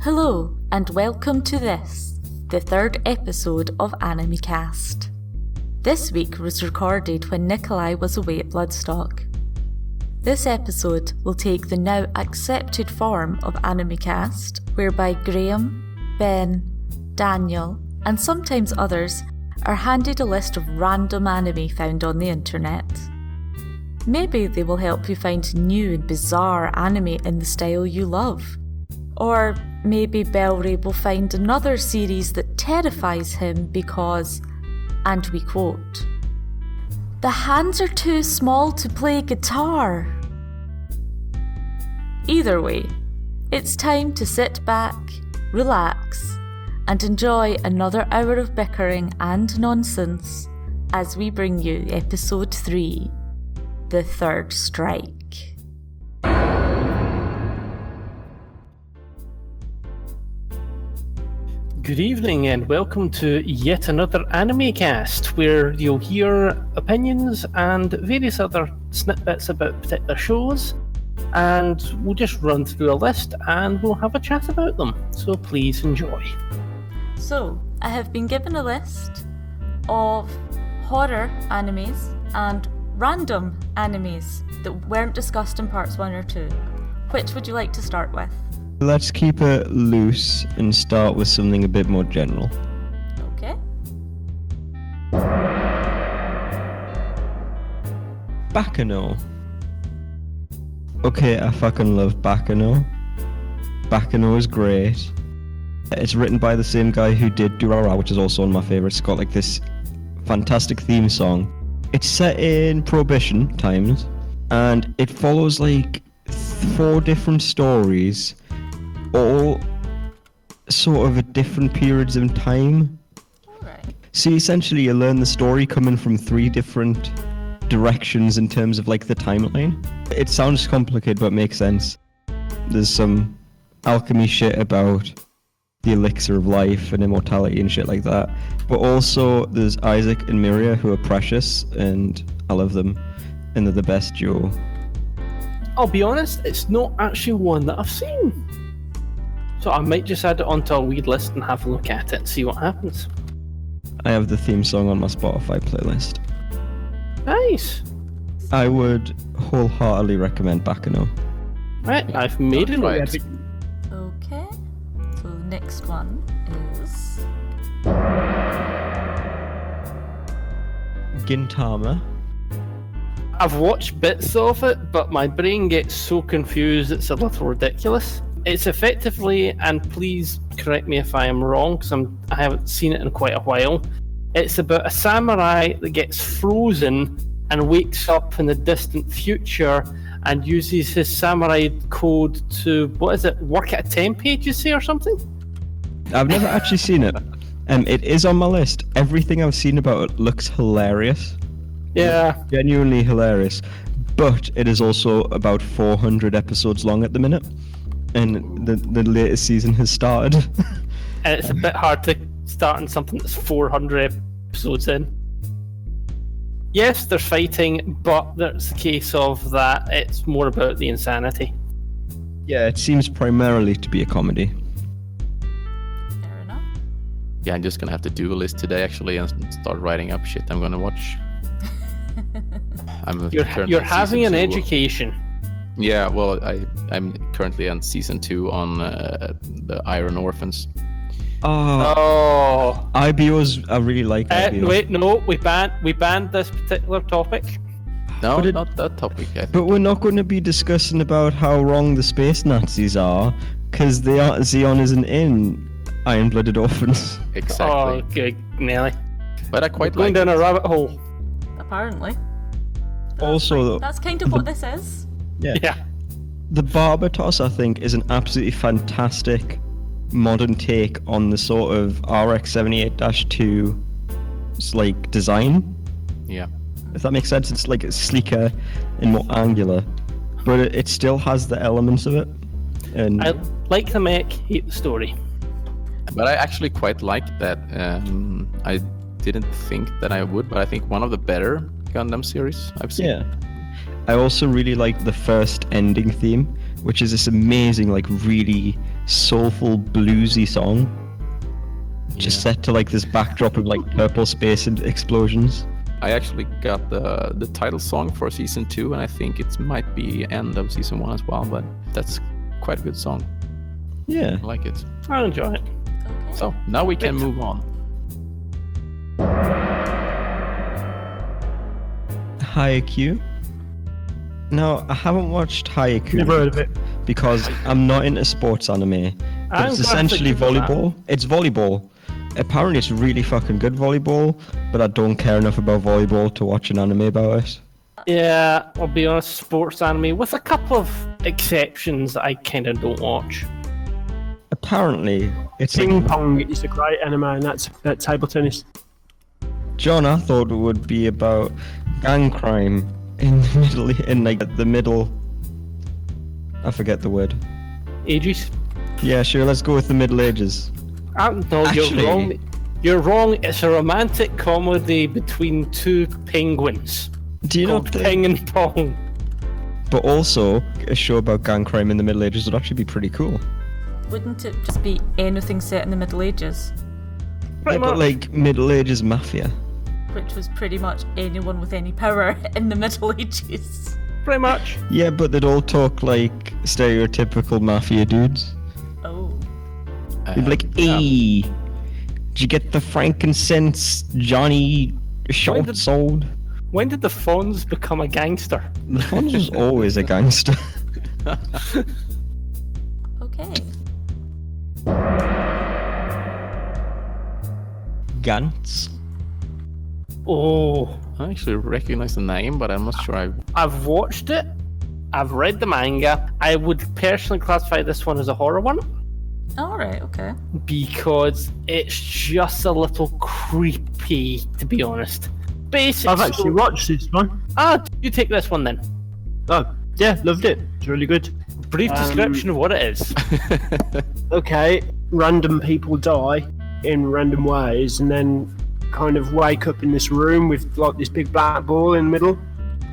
Hello, and welcome to this, the third episode of Animecast. This week was recorded when Nikoli was away at Bloodstock. This episode will take the now accepted form of Animecast, whereby Graham, Ben, Daniel, and sometimes others are handed a list of random anime found on the internet. Maybe they will help you find new and bizarre anime in the style you love. Or maybe Belray will find another series that terrifies him because, and we quote, "The hands are too small to play guitar." Either way, it's time to sit back, relax, and enjoy another hour of bickering and nonsense as we bring you episode 3, The Third Strike. Good evening and welcome to yet another Animecast, where you'll hear opinions and various other snippets about particular shows, and we'll just run through a list and we'll have a chat about them, so please enjoy. So, I have been given a list of horror animes and random animes that weren't discussed in parts 1 or 2. Which would you like to start with? Let's keep it loose and start with something a bit more general. Okay. Baccano. Okay, I fucking love Baccano. Baccano is great. It's written by the same guy who did Durara, which is also one of my favourites. It's got like this fantastic theme song. It's set in Prohibition times, and it follows like 4 different stories, all sort of at different periods of time. Alright. So essentially you learn the story coming from 3 different directions in terms of like the timeline. It sounds complicated but makes sense. There's some alchemy shit about the elixir of life and immortality and shit like that. But also there's Isaac and Miria, who are precious, and I love them, and they're the best duo. I'll be honest, it's not actually one that I've seen. So I might just add it onto a weird list and have a look at it and see what happens. I have the theme song on my Spotify playlist. Nice. I would wholeheartedly recommend Baccano. Right, I've made it right. Okay. So the next one is Gintama. I've watched bits of it, but my brain gets so confused it's a little ridiculous. It's effectively, and please correct me if I am wrong, because I haven't seen it in quite a while, it's about a samurai that gets frozen and wakes up in the distant future and uses his samurai code to, work at a temp agency or something? I've never actually seen it. It is on my list. Everything I've seen about it looks hilarious. Yeah. Genuinely hilarious. But it is also about 400 episodes long at the minute. And the latest season has started. And it's a bit hard to start on something that's 400 episodes in. Yes, there's fighting, but there's a case of that it's more about the insanity. Yeah, it seems primarily to be a comedy. fair enough. Yeah, I'm just gonna have to do a list today actually and start writing up shit I'm gonna watch. You're having an education. Yeah, well, I'm currently on season 2 on the Iron Orphans. Oh, IBOs, I really like IBOs. Wait, no, we banned this particular topic. No, not that topic. But we're not going to be discussing about how wrong the space Nazis are, because Xeon isn't in Iron-Blooded Orphans. Exactly. Oh, good, Nelly. But I quite going like down a rabbit hole. Apparently. Also, That's kind of what this is. Yeah. The Barbatos, I think, is an absolutely fantastic modern take on the sort of RX-78-2 like design. Yeah. If that makes sense, it's like sleeker and more angular, but it still has the elements of it. And I like the mech, hate the story. But I actually quite like that. I didn't think that I would, but I think one of the better Gundam series I've seen. yeah, I also really like the first ending theme, which is this amazing, like really soulful bluesy song, just set to like this backdrop of like purple space and explosions. I actually got the title song for season 2, and I think it might be end of season 1 as well. But that's quite a good song. Yeah, I like it. I enjoy it. Okay. So now we can move on. Haikyuu. No, I haven't watched Haikyuu. Never heard of it. Because I'm not into sports anime. But I'm it's glad essentially to give that. volleyball. It's volleyball. Apparently it's really fucking good volleyball, but I don't care enough about volleyball to watch an anime about it. Yeah, I'll be honest, sports anime, with a couple of exceptions that I kind of don't watch. Apparently, it's Ping like, pong is a great anime, and that's table tennis. John, I thought it would be about gang crime in the middle. I forget the word. Ages? Yeah, sure. Let's go with the Middle Ages. No, Actually- you're wrong. You're wrong. It's a romantic comedy between two penguins Do you called not think? Ping and Pong. But also, a show about gang crime in the Middle Ages would actually be pretty cool. Wouldn't it just be anything set in the Middle Ages? Pretty But much. like Middle Ages mafia. Which was pretty much anyone with any power in the Middle Ages. Pretty much. Yeah, but they'd all talk like stereotypical mafia dudes. Oh. You'd be like, yeah. "Hey, did you get the frankincense, Johnny short did- sold?" When did the Fonz become a gangster? The Fonz was always a gangster. Okay. Gantz. Oh, I actually recognize the name, but I'm not sure I've watched it. I've read the manga. I would personally classify this one as a horror one Alright, okay. because it's just a little creepy, to be honest. Basic. I've actually watched this one. You take this one then. Oh, yeah, loved it. It's really good. Brief description of what it is. Okay, random people die in random ways, and then kind of wake up in this room with like this big black ball in the middle,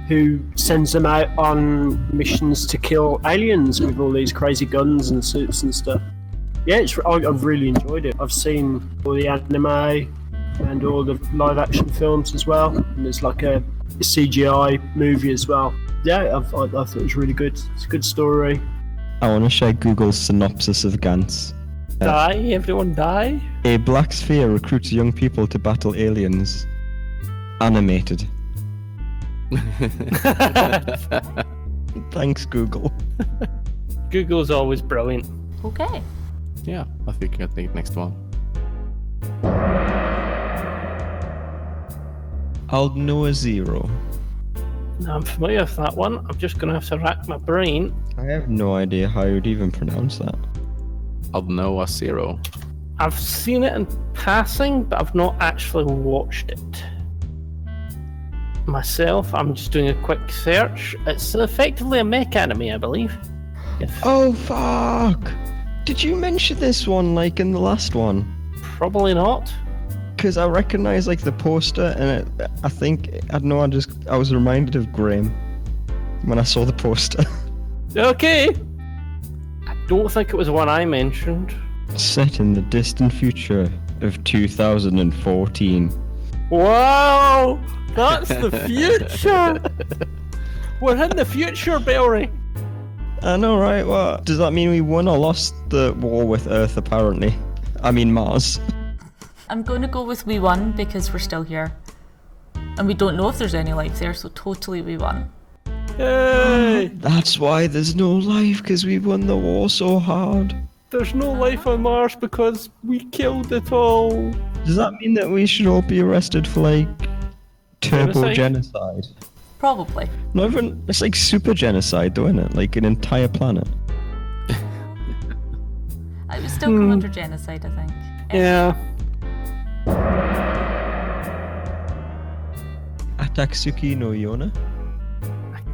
who sends them out on missions to kill aliens with all these crazy guns and suits and stuff. Yeah, I've really enjoyed it. I've seen all the anime and all the live action films as well, and there's like a CGI movie as well. Yeah, I thought it was really good. It's a good story. I want to share Google's synopsis of Gantz. Die, everyone die. A black sphere recruits young people to battle aliens. Animated. Thanks, Google. Google's always brilliant. Okay. Yeah, I think I'll take next one. Aldnoah Zero. Now, I'm familiar with that one. I'm just going to have to rack my brain. I have no idea how you'd even pronounce that. Aldnoah Zero. I've seen it in passing, but I've not actually watched it myself. I'm just doing a quick search. It's effectively a mech anime, I believe. Oh, fuck! Did you mention this one like in the last one? Probably not. Because I recognize like the poster, and I think I don't know. I was reminded of Graham when I saw the poster. Okay. I don't think it was one I mentioned. Set in the distant future of 2014. Wow! That's the future! We're in the future, Belry. I know, right? What does that mean? We won or lost the war with Earth? Apparently, I mean Mars. I'm going to go with we won because we're still here. And we don't know if there's any life there, so totally we won. Yay! That's why there's no life, because we won the war so hard. There's no life on Mars because we killed it all. Does that mean that we should all be arrested for like turbo Genocide? genocide? Probably. Not even. It's like super genocide, though, isn't it? Like an entire planet. I would still come under genocide, I think. Yeah. Atatsuki no Yona.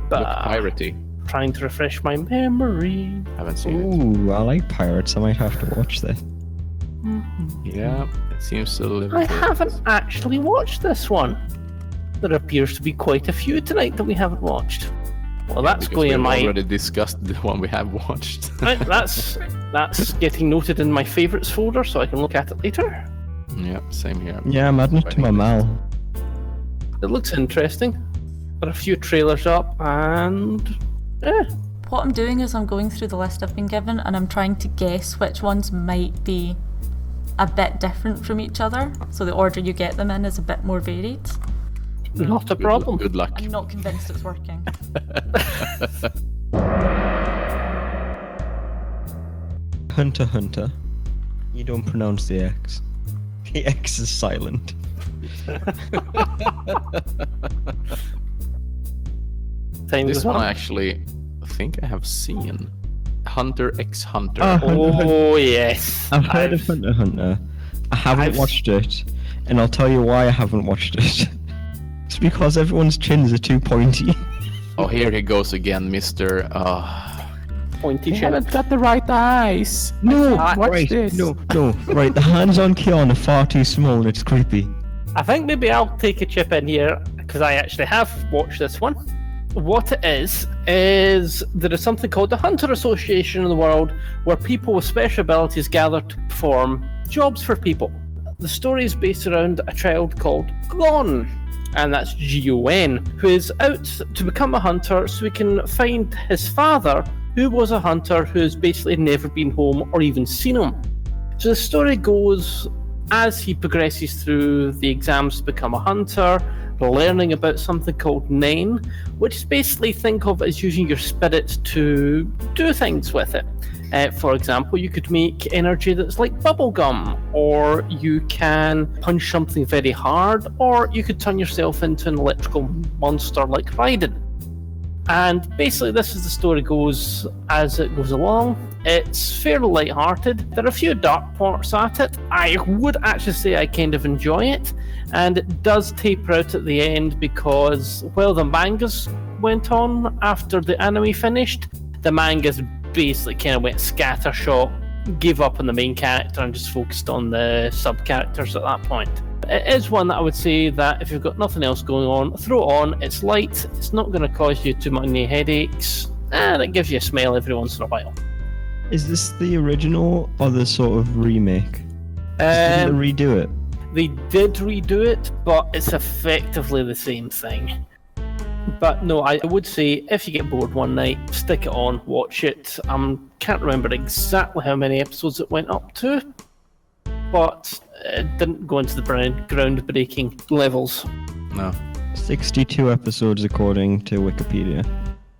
Look piratey. Trying to refresh my memory. Haven't seen Ooh, I like pirates. I might have to watch this. it. Yeah, it seems a little I bit. haven't actually watched this one. There appears to be quite a few tonight that we haven't watched. Well, that's Because going in we've my. already discussed the one we have watched. Right, that's getting noted in my favourites folder, so I can look at it later. Yeah, same here. Yeah, I'm adding it to my mal. It looks interesting. Got a few trailers up, and What I'm doing is I'm going through the list I've been given and I'm trying to guess which ones might be a bit different from each other, so the order you get them in is a bit more varied. not a problem. Good luck. I'm not convinced it's working. Hunter Hunter. You don't pronounce the X. The X is silent. This one I actually think I have seen. Hunter x Hunter. Oh yes, I've heard of Hunter Hunter. I haven't watched it, and I'll tell you why I haven't watched it. It's because everyone's chins are too pointy. Oh, here he goes again, Mr. pointy You chin. haven't got the right eyes. No, Watch right, this. no, right. The hands on Keon are far too small, and it's creepy. I think maybe I'll take a chip in here because I actually have watched this one. What it is there is something called the Hunter Association in the world where people with special abilities gather to perform jobs for people. The story is based around a child called Gon, and that's Gon, who is out to become a hunter so he can find his father, who was a hunter who's basically never been home or even seen him. So the story goes as he progresses through the exams to become a hunter, learning about something called Nine, which is basically think of as using your spirit to do things with it. For example, you could make energy that's like bubblegum, or you can punch something very hard, or you could turn yourself into an electrical monster like Raiden. And basically this is the story goes as it goes along. It's fairly light-hearted. There are a few dark parts at it. I would actually say I kind of enjoy it, and it does taper out at the end because, well, the mangas went on after the anime finished. The mangas basically kind of went scattershot, gave up on the main character and just focused on the sub-characters at that point. It is one that I would say that if you've got nothing else going on, throw it on. It's light, it's not going to cause you too many headaches, and it gives you a smile every once in a while. Is this the original or the sort of remake? Didn't they redo it? They did redo it, but it's effectively the same thing. But no, I would say if you get bored one night, stick it on, watch it. Can't remember exactly how many episodes it went up to, but it didn't go into the groundbreaking levels. No. 62 episodes according to Wikipedia.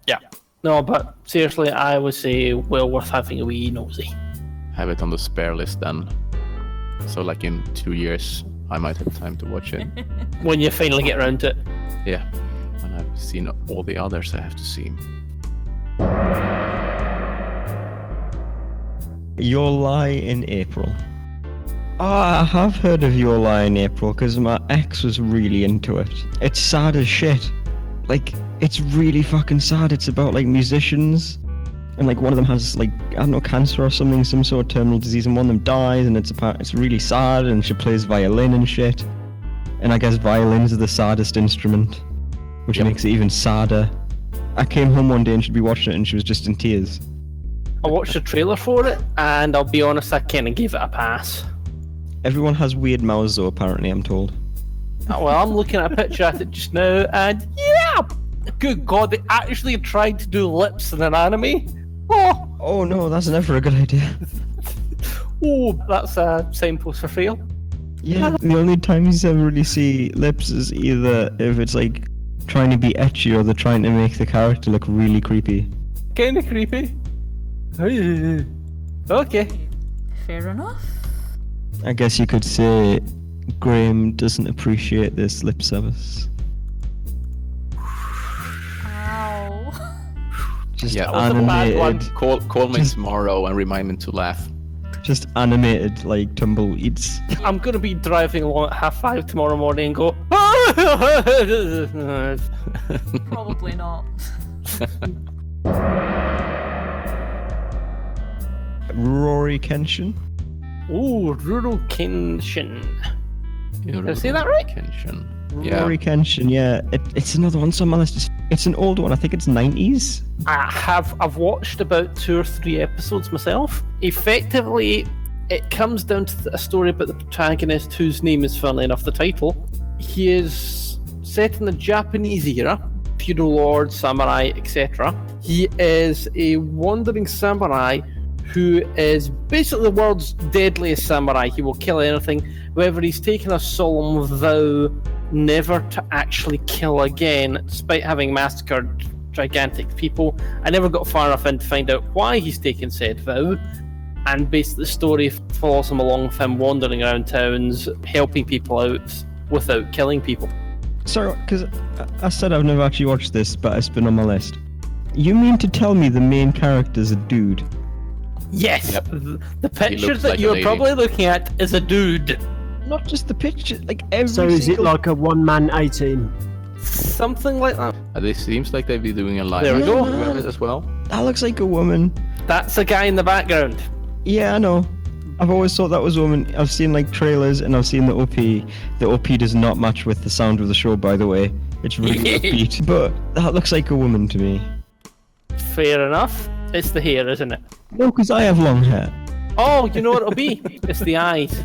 Yeah. No, but seriously, I would say well worth having a wee nosy. Have it on the spare list then. So like in 2 years, I might have time to watch it. When you finally get around to it. Yeah. When I've seen all the others I have to see. Your Lie in April. Oh, I have heard of Your Lie in April because my ex was really into it. It's sad as shit. Like, it's really fucking sad. It's about like musicians, and like one of them has like, I don't know, cancer or something, some sort of terminal disease, and one of them dies, and it's really sad, and she plays violin and shit. And I guess violins are the saddest instrument, which makes it even sadder. I came home one day and she'd be watching it and she was just in tears. I watched the trailer for it, and I'll be honest, I kind of gave it a pass. Everyone has weird mouths though, apparently, I'm told. Well, I'm looking at a picture at it just now, and yeah! Good God, they actually tried to do lips in an anime? Oh no, that's never a good idea. Oh, that's a signpost for fail. Yeah, the only times you ever really see lips is either if it's like trying to be etchy or they're trying to make the character look really creepy. Kinda creepy. Okay. Fair enough. I guess you could say Graham doesn't appreciate this lip service. Ow. Just Yeah, that was a bad one. animated, Call me tomorrow and remind me to laugh. just animated like tumbleweeds. I'm gonna be driving along at 5:30 tomorrow morning and go. Probably not. Rory Kenshin. Ooh, Rural Kenshin. Did I say that right? Kenshin. Yeah. Rory Kenshin, yeah. It's another one on my list. It's an old one. I think it's 90s. I've watched about 2 or 3 episodes myself. Effectively, it comes down to a story about the protagonist, whose name is, funnily enough, the title. He is set in the Japanese era, feudal lord, samurai, etc. He is a wandering samurai who is basically the world's deadliest samurai. He will kill anything. However, he's taken a solemn vow never to actually kill again, despite having massacred gigantic people. I never got far enough in to find out why he's taken said vow, and basically the story follows him along with him wandering around towns, helping people out without killing people. Sorry, because I said I've never actually watched this, but it's been on my list. You mean to tell me the main character's a dude? Yes, Yep. the picture looks that like a you're lady. probably looking at is a dude. Not just the picture, like every So is it single... like a one-man A-team? Something like that. It seems like they'd be doing a live There we go. action as well. That looks like a woman. That's a guy in the background. Yeah, I know. I've always thought that was a woman. I've seen like trailers and I've seen the OP. The OP does not match with the sound of the show, by the way. It's really upbeat. But that looks like a woman to me. Fair enough. It's the hair, isn't it? No, because I have long hair. Oh, you know what it'll be? It's the eyes.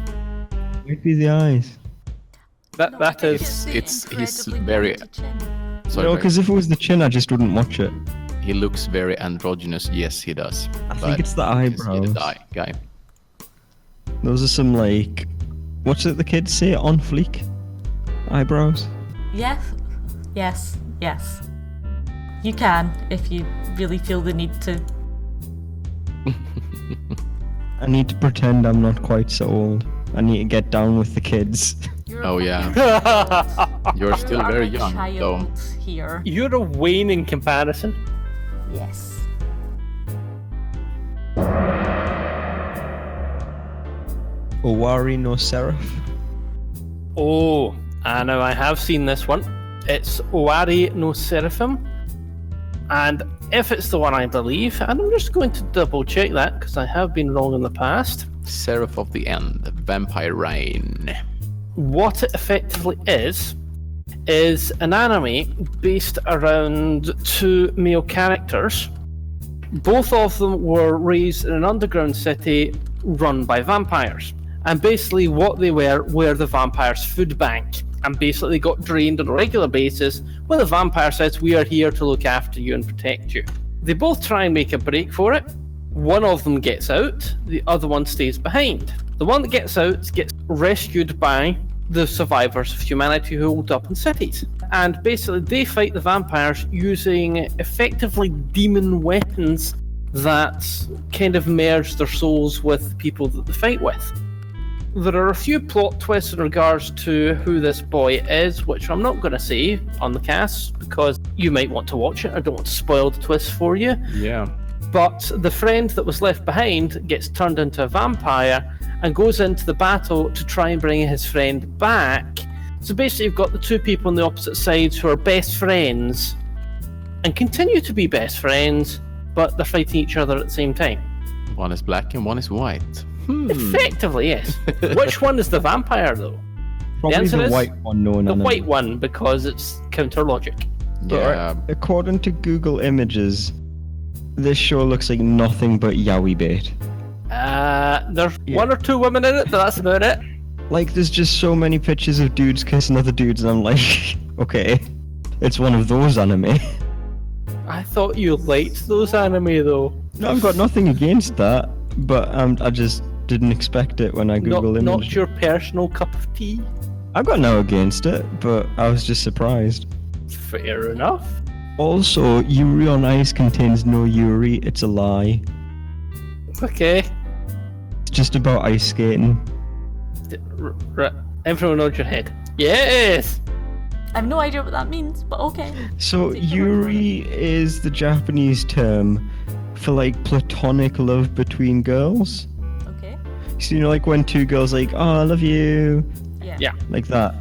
Might be the eyes. That is. He's very. Sorry, No, Greg. because if it was the chin, I just wouldn't watch it. He looks very androgynous. Yes, he does. I think it's the eyebrows. Guy. Those are some like, what's it the kids say? On fleek eyebrows. Yes. You can, if you really feel the need to. I need to pretend I'm not quite so old. I need to get down with the kids. Oh yeah. You're still very young, though. Here. You're a waning comparison. Yes. Owari no Seraph. Oh, I know I have seen this one. It's Owari no Seraphim. And if it's the one I believe, and I'm just going to double check that because I have been wrong in the past. Seraph of the End, Vampire Reign. What it effectively is an anime based around 2 male characters. Both of them were raised in an underground city run by vampires. And basically what they were the vampires' food bank. And basically they got drained on a regular basis when the vampire says, "We are here to look after you and protect you." They both try and make a break for it. One of them gets out, the other one stays behind. The one that gets out gets rescued by the survivors of humanity who hold up in cities. And basically they fight the vampires using effectively demon weapons that kind of merge their souls with the people that they fight with. There are a few plot twists in regards to who this boy is, which I'm not going to say on the cast because you might want to watch it. I don't want to spoil the twist for you. Yeah. But the friend that was left behind gets turned into a vampire and goes into the battle to try and bring his friend back. So basically you've got the 2 people on the opposite sides who are best friends and continue to be best friends, but they're fighting each other at the same time. One is black and one is white. Effectively, yes. Which one is the vampire, though? Probably answer the is white one known The anime. white one, because it's counter logic. Yeah. According to Google Images, this show looks like nothing but yaoi bait. There's 1 or 2 women in it, but that's about it. Like, there's just so many pictures of dudes kissing other dudes, and I'm like, okay, it's one of those anime. I thought you liked those anime, though. No, I've got nothing against that, but I just didn't expect it when I Googled Not images. your personal cup of tea. I've got no against it, but I was just surprised. Fair enough. Also, Yuri on Ice contains no Yuri, it's a lie. Okay. It's just about ice skating. Everyone nod your head. Yes! I have no idea what that means, but okay. So, Take your word for it. Yuri is the Japanese term for like platonic love between girls. Okay. So, you know, like when 2 girls like, oh, I love you, Yeah. like that.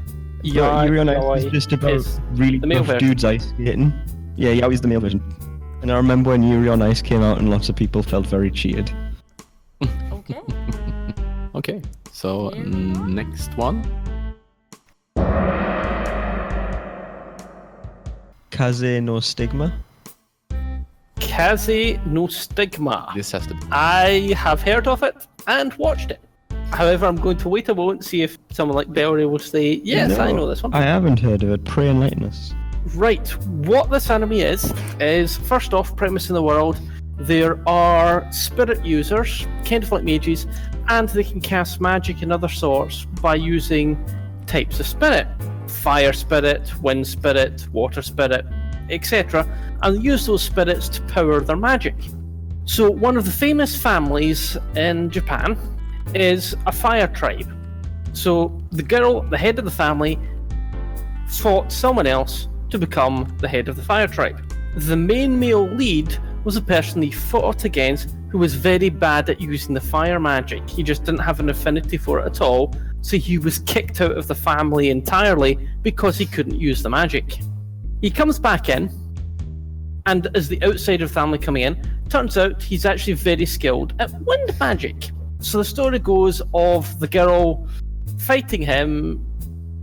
Yeah, Yuri on Ice is just about really the male tough version. dudes ice skating. Yeah, Yaui's the male version. And I remember when Yuri on Ice came out and lots of people felt very cheated. Okay. Okay. So Here we are. next one. Kaze no Stigma. Kaze no Stigma. This has to be. I have heard of it and watched it. However, I'm going to wait a moment to see if someone like Bellery will say, yes, No, I know this one. I haven't heard of it. Pray enlighten us. Right, what this anime is first off, premise in the world, there are spirit users, kind of like mages, and they can cast magic and other sorts by using types of spirit. Fire spirit, wind spirit, water spirit, etc. And they use those spirits to power their magic. So one of the famous families in Japan is a fire tribe. So the girl, the head of the family, fought someone else to become the head of the fire tribe. The main male lead was a person he fought against who was very bad at using the fire magic. He just didn't have an affinity for it at all, so he was kicked out of the family entirely because he couldn't use the magic. He comes back in, and as the outsider of the family coming in, turns out he's actually very skilled at wind magic. So the story goes of the girl fighting him,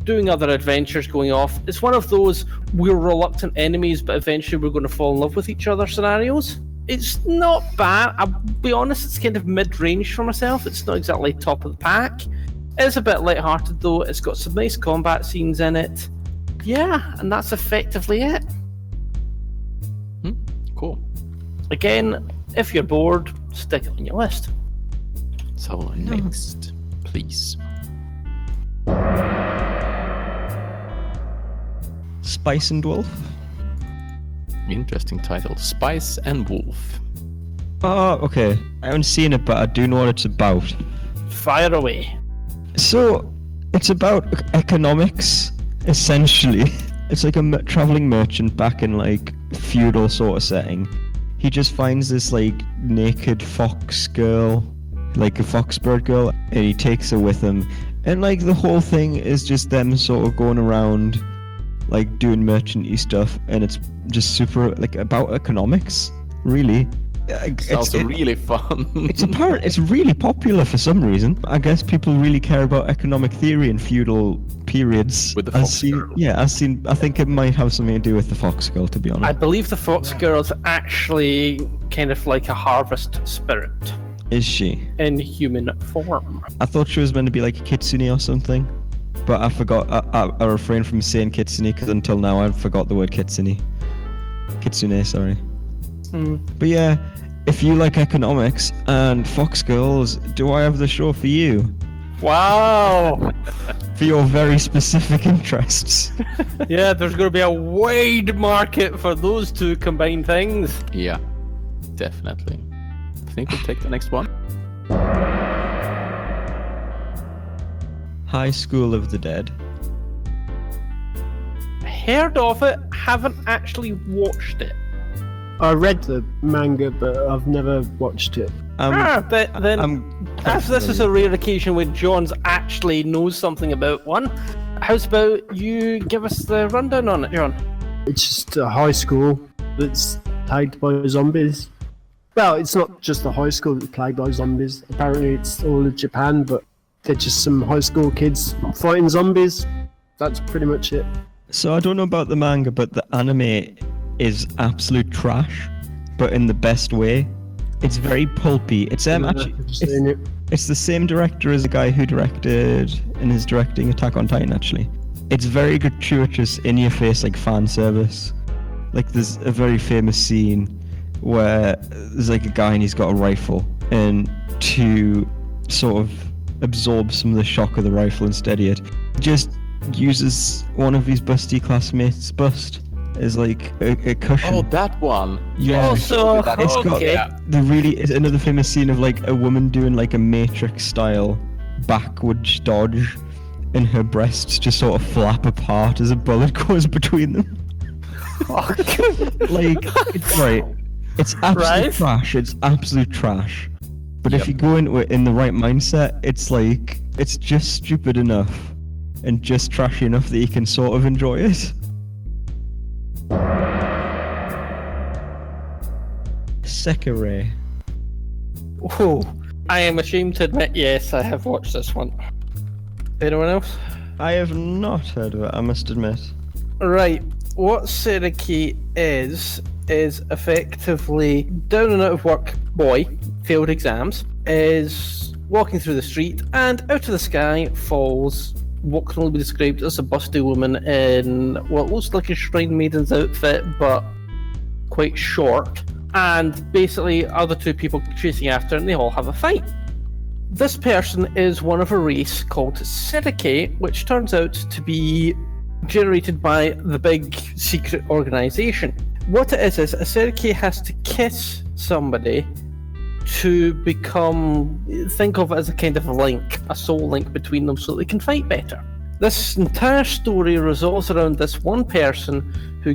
doing other adventures, going off. It's one of those we're reluctant enemies, but eventually we're going to fall in love with each other scenarios. It's not bad. I'll be honest, it's kind of mid-range for myself. It's not exactly top of the pack. It's a bit light-hearted though. It's got some nice combat scenes in it. Yeah, and that's effectively it. Cool. Again, if you're bored, stick it on your list. So next, please. Spice and Wolf. Interesting title. Spice and Wolf. Oh, okay. I haven't seen it, but I do know what it's about. Fire away. So, it's about economics, essentially. It's like a traveling merchant back in, like, feudal sort of setting. He just finds this, like, naked fox girl, like a fox bird girl, and he takes her with him. And, like, the whole thing is just them sort of going around, like, doing merchant-y stuff, and it's just super, like, about economics, really. Sounds really fun. It's really popular for some reason. I guess people really care about economic theory in feudal periods. With the fox girl. Yeah, I think it might have something to do with the fox girl, to be honest. I believe the fox girl's actually kind of like a harvest spirit. Is she? In human form. I thought she was meant to be like a kitsune or something, but I forgot. I refrained from saying kitsune because until now I forgot the word kitsune. Kitsune, sorry. But yeah, if you like economics and fox girls, do I have the show for you? Wow! For your very specific interests. Yeah, there's going to be a wide market for those two combined things. Yeah, definitely. I think we'll take the next one. High School of the Dead. Heard of it, haven't actually watched it. I read the manga, but I've never watched it. But then, as this is a rare occasion when John's actually knows something about one, how's about you give us the rundown on it, John? It's just a high school that's plagued by zombies. Well, it's not just a high school that's plagued by zombies. Apparently it's all of Japan, but they're just some high school kids fighting zombies. That's pretty much it. So I don't know about the manga, but the anime is absolute trash, but in the best way. It's very pulpy. It's it's the same director as the guy who directed and is directing Attack on Titan, actually. It's very gratuitous, in-your-face, like, fan service. Like, there's a very famous scene where there's like a guy and he's got a rifle, and to sort of absorb some of the shock of the rifle and steady it, just uses one of his busty classmates' bust as like a cushion. Oh, that one. Yeah. Also, It's got it's another famous scene of like a woman doing like a Matrix style backwards dodge, and her breasts just sort of flap apart as a bullet goes between them. Like, it's right. It's absolute trash. It's absolute trash. But if you go into it in the right mindset, it's like, it's just stupid enough and just trashy enough that you can sort of enjoy it. Sekire. Oh, I am ashamed to admit, yes, I have watched this one. Anyone else? I have not heard of it, I must admit. Right. what Seriki is effectively down and out of work boy, failed exams, is walking through the street, and out of the sky falls what can only be described as a busty woman in what looks like a shrine maiden's outfit, but quite short, and basically other two people chasing after, and they all have a fight. This person is one of a race called Seriki, which turns out to be generated by the big secret organization. What it is a Seriki has to kiss somebody to become, think of it as a kind of link, a soul link between them so they can fight better. This entire story revolves around this one person who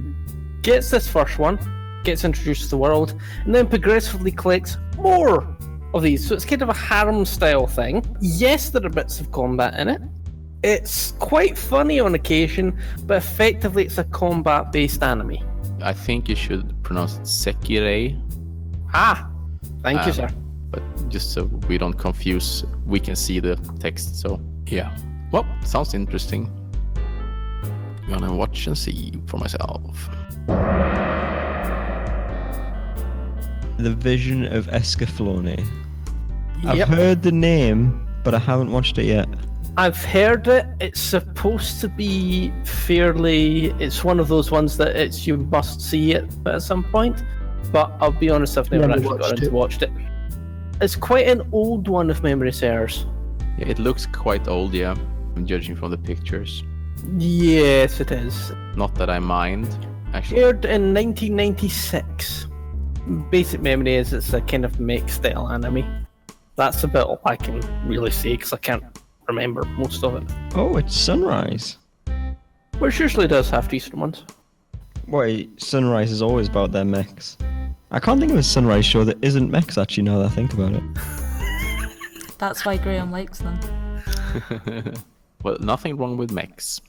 gets this first one, gets introduced to the world, and then progressively collects more of these. So it's kind of a harem style thing. Yes, there are bits of combat in it. It's quite funny on occasion, but effectively it's a combat based anime. I think you should pronounce it Sekirei. Thank you, sir. But just so we don't confuse, we can see the text, so yeah. Well, sounds interesting. I'm gonna watch and see for myself. The Vision of Escaflowne. I've Yep. heard the name, but I haven't watched it yet. I've heard it. It's supposed to be fairly. It's one of those ones that it's you must see it at some point. But I'll be honest, I've never actually got into watched it. It's quite an old one, if memory serves. Yeah, it looks quite old, yeah, judging from the pictures. Yes, it is. Not that I mind, actually. Aired in 1996. Basic memory is it's a kind of mech style anime. That's about all I can really say because I can't remember most of it. Oh, it's Sunrise. Which usually does have decent ones. Wait, Sunrise is always about their mechs. I can't think of a Sunrise show that isn't mechs, actually, now that I think about it. That's why Graham likes them. Well, nothing wrong with mechs.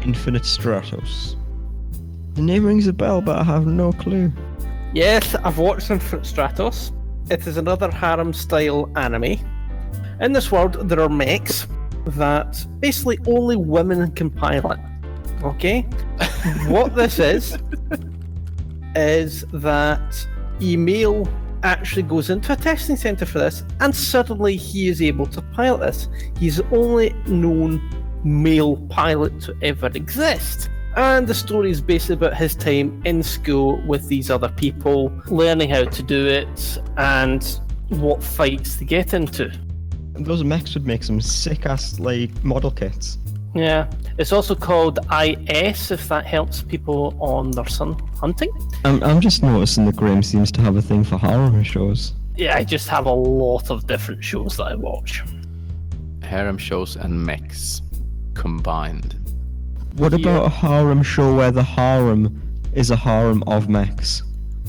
Infinite Stratos. The name rings a bell, but I have no clue. Yes, I've watched Infinite Stratos. It is another harem-style anime. In this world, there are mechs that basically only women can pilot. Okay? What this is that a male actually goes into a testing centre for this, and suddenly he is able to pilot this. He's the only known male pilot to ever exist. And the story is basically about his time in school with these other people, learning how to do it, and what fights to get into. Those mechs would make some sick-ass, model kits. Yeah. It's also called IS, if that helps people on their sun hunting. I'm just noticing that Graham seems to have a thing for horror shows. Yeah, I just have a lot of different shows that I watch. Harem shows and mechs combined. What about a harem show where the harem is a harem of mechs,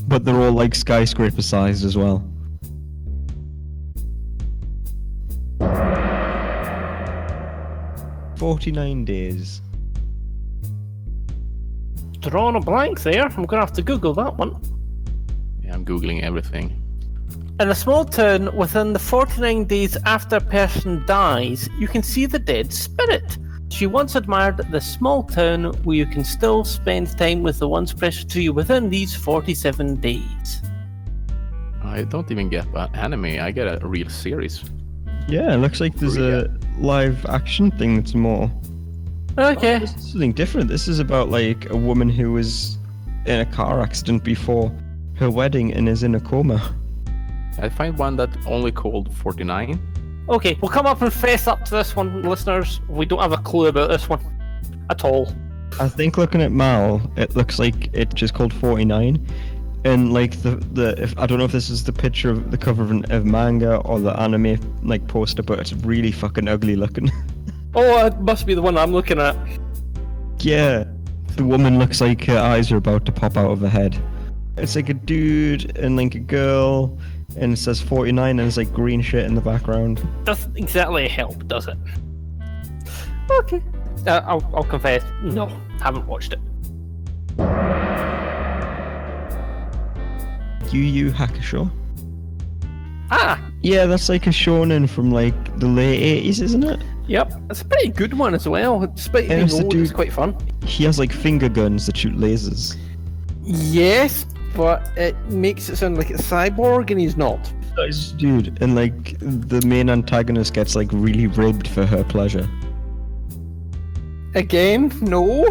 but they're all skyscraper sized as well? "49 Days." Drawing a blank there. I'm going to have to Google that one. Yeah, I'm googling everything. In a small town, within the 49 days after a person dies, you can see the dead spirit. She once admired the small town where you can still spend time with the ones precious to you within these 47 days. I don't even get anime, I get a real series. Yeah, it looks like there's a live action thing that's more. Okay. This is something different. This is about a woman who was in a car accident before her wedding and is in a coma. I find one that only called 49. Okay, we'll come up and face up to this one, listeners. We don't have a clue about this one at all. I think looking at Mal, it looks like it's just called 49. And if I don't know if this is the picture of the cover of manga or the anime poster, but it's really fucking ugly looking. Oh, it must be the one I'm looking at. Yeah, the woman looks like her eyes are about to pop out of her head. It's a dude and a girl, and it says 49 and there's green shit in the background. Doesn't exactly help, does it? Okay. I'll confess, no, haven't watched it. Yu Yu Hakusho. Ah, Yeah, that's like a shonen from like the late 80s, isn't it? yep. It's a pretty good one as well. Despite being it's the old, it's dude- quite fun. He has like finger guns that shoot lasers. Yes, but it makes it sound like it's cyborg, and he's not. Dude, and like the main antagonist gets like really ribbed for her pleasure. Again, no.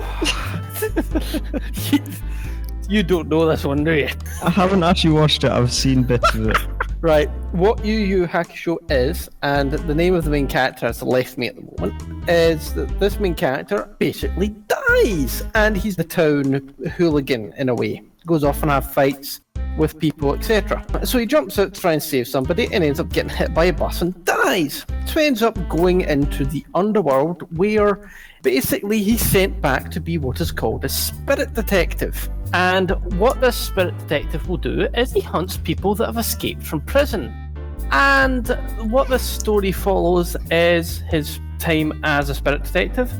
You don't know this one, do you? I haven't actually watched it, I've seen bits of it. Right, what Yu Yu Hakusho is, and the name of the main character has left me at the moment, is that this main character basically dies, and he's the town hooligan in a way. Goes off and have fights with people, etc. So he jumps out to try and save somebody and ends up getting hit by a bus and dies. So he ends up going into the underworld where basically he's sent back to be what is called a spirit detective. And what this spirit detective will do is he hunts people that have escaped from prison. And what this story follows is his time as a spirit detective.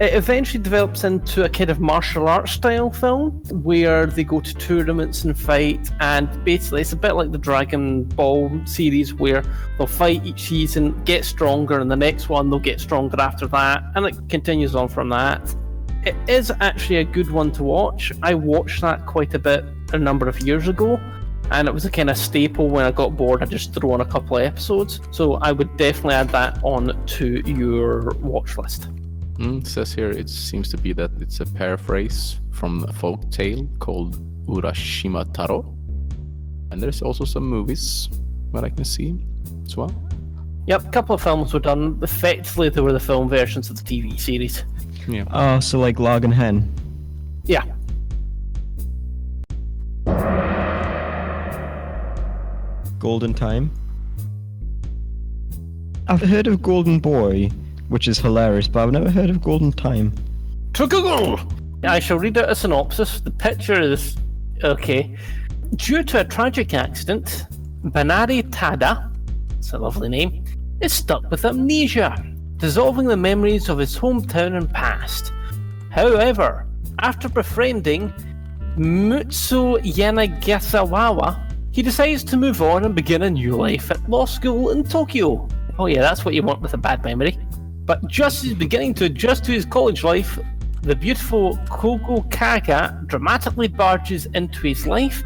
It eventually develops into a kind of martial arts style film where they go to tournaments and fight, and basically it's a bit like the Dragon Ball series where they'll fight each season, get stronger, and the next one they'll get stronger after that, and it continues on from that. It is actually a good one to watch. I watched that quite a bit a number of years ago, and it was a kind of staple when I got bored. I just throw on a couple of episodes, so I would definitely add that on to your watch list. It says here it seems to be that it's a paraphrase from a folk tale called Urashima Taro. And there's also some movies that I can see as well. Yep, a couple of films were done. Effectively, they were the film versions of the TV series. Yeah. Oh, so like Log and Hen. Yeah. Golden Time. I've heard of Golden Boy, which is hilarious, but I've never heard of Golden Time. To Google! I shall read out a synopsis. The picture is okay. Due to a tragic accident, Banari Tada, it's a lovely name, is stuck with amnesia, dissolving the memories of his hometown and past. However, after befriending Mutsu Yanagasawa, he decides to move on and begin a new life at law school in Tokyo. Oh yeah, that's what you want with a bad memory. But just as he's beginning to adjust to his college life, the beautiful Kogo Kaga dramatically barges into his life,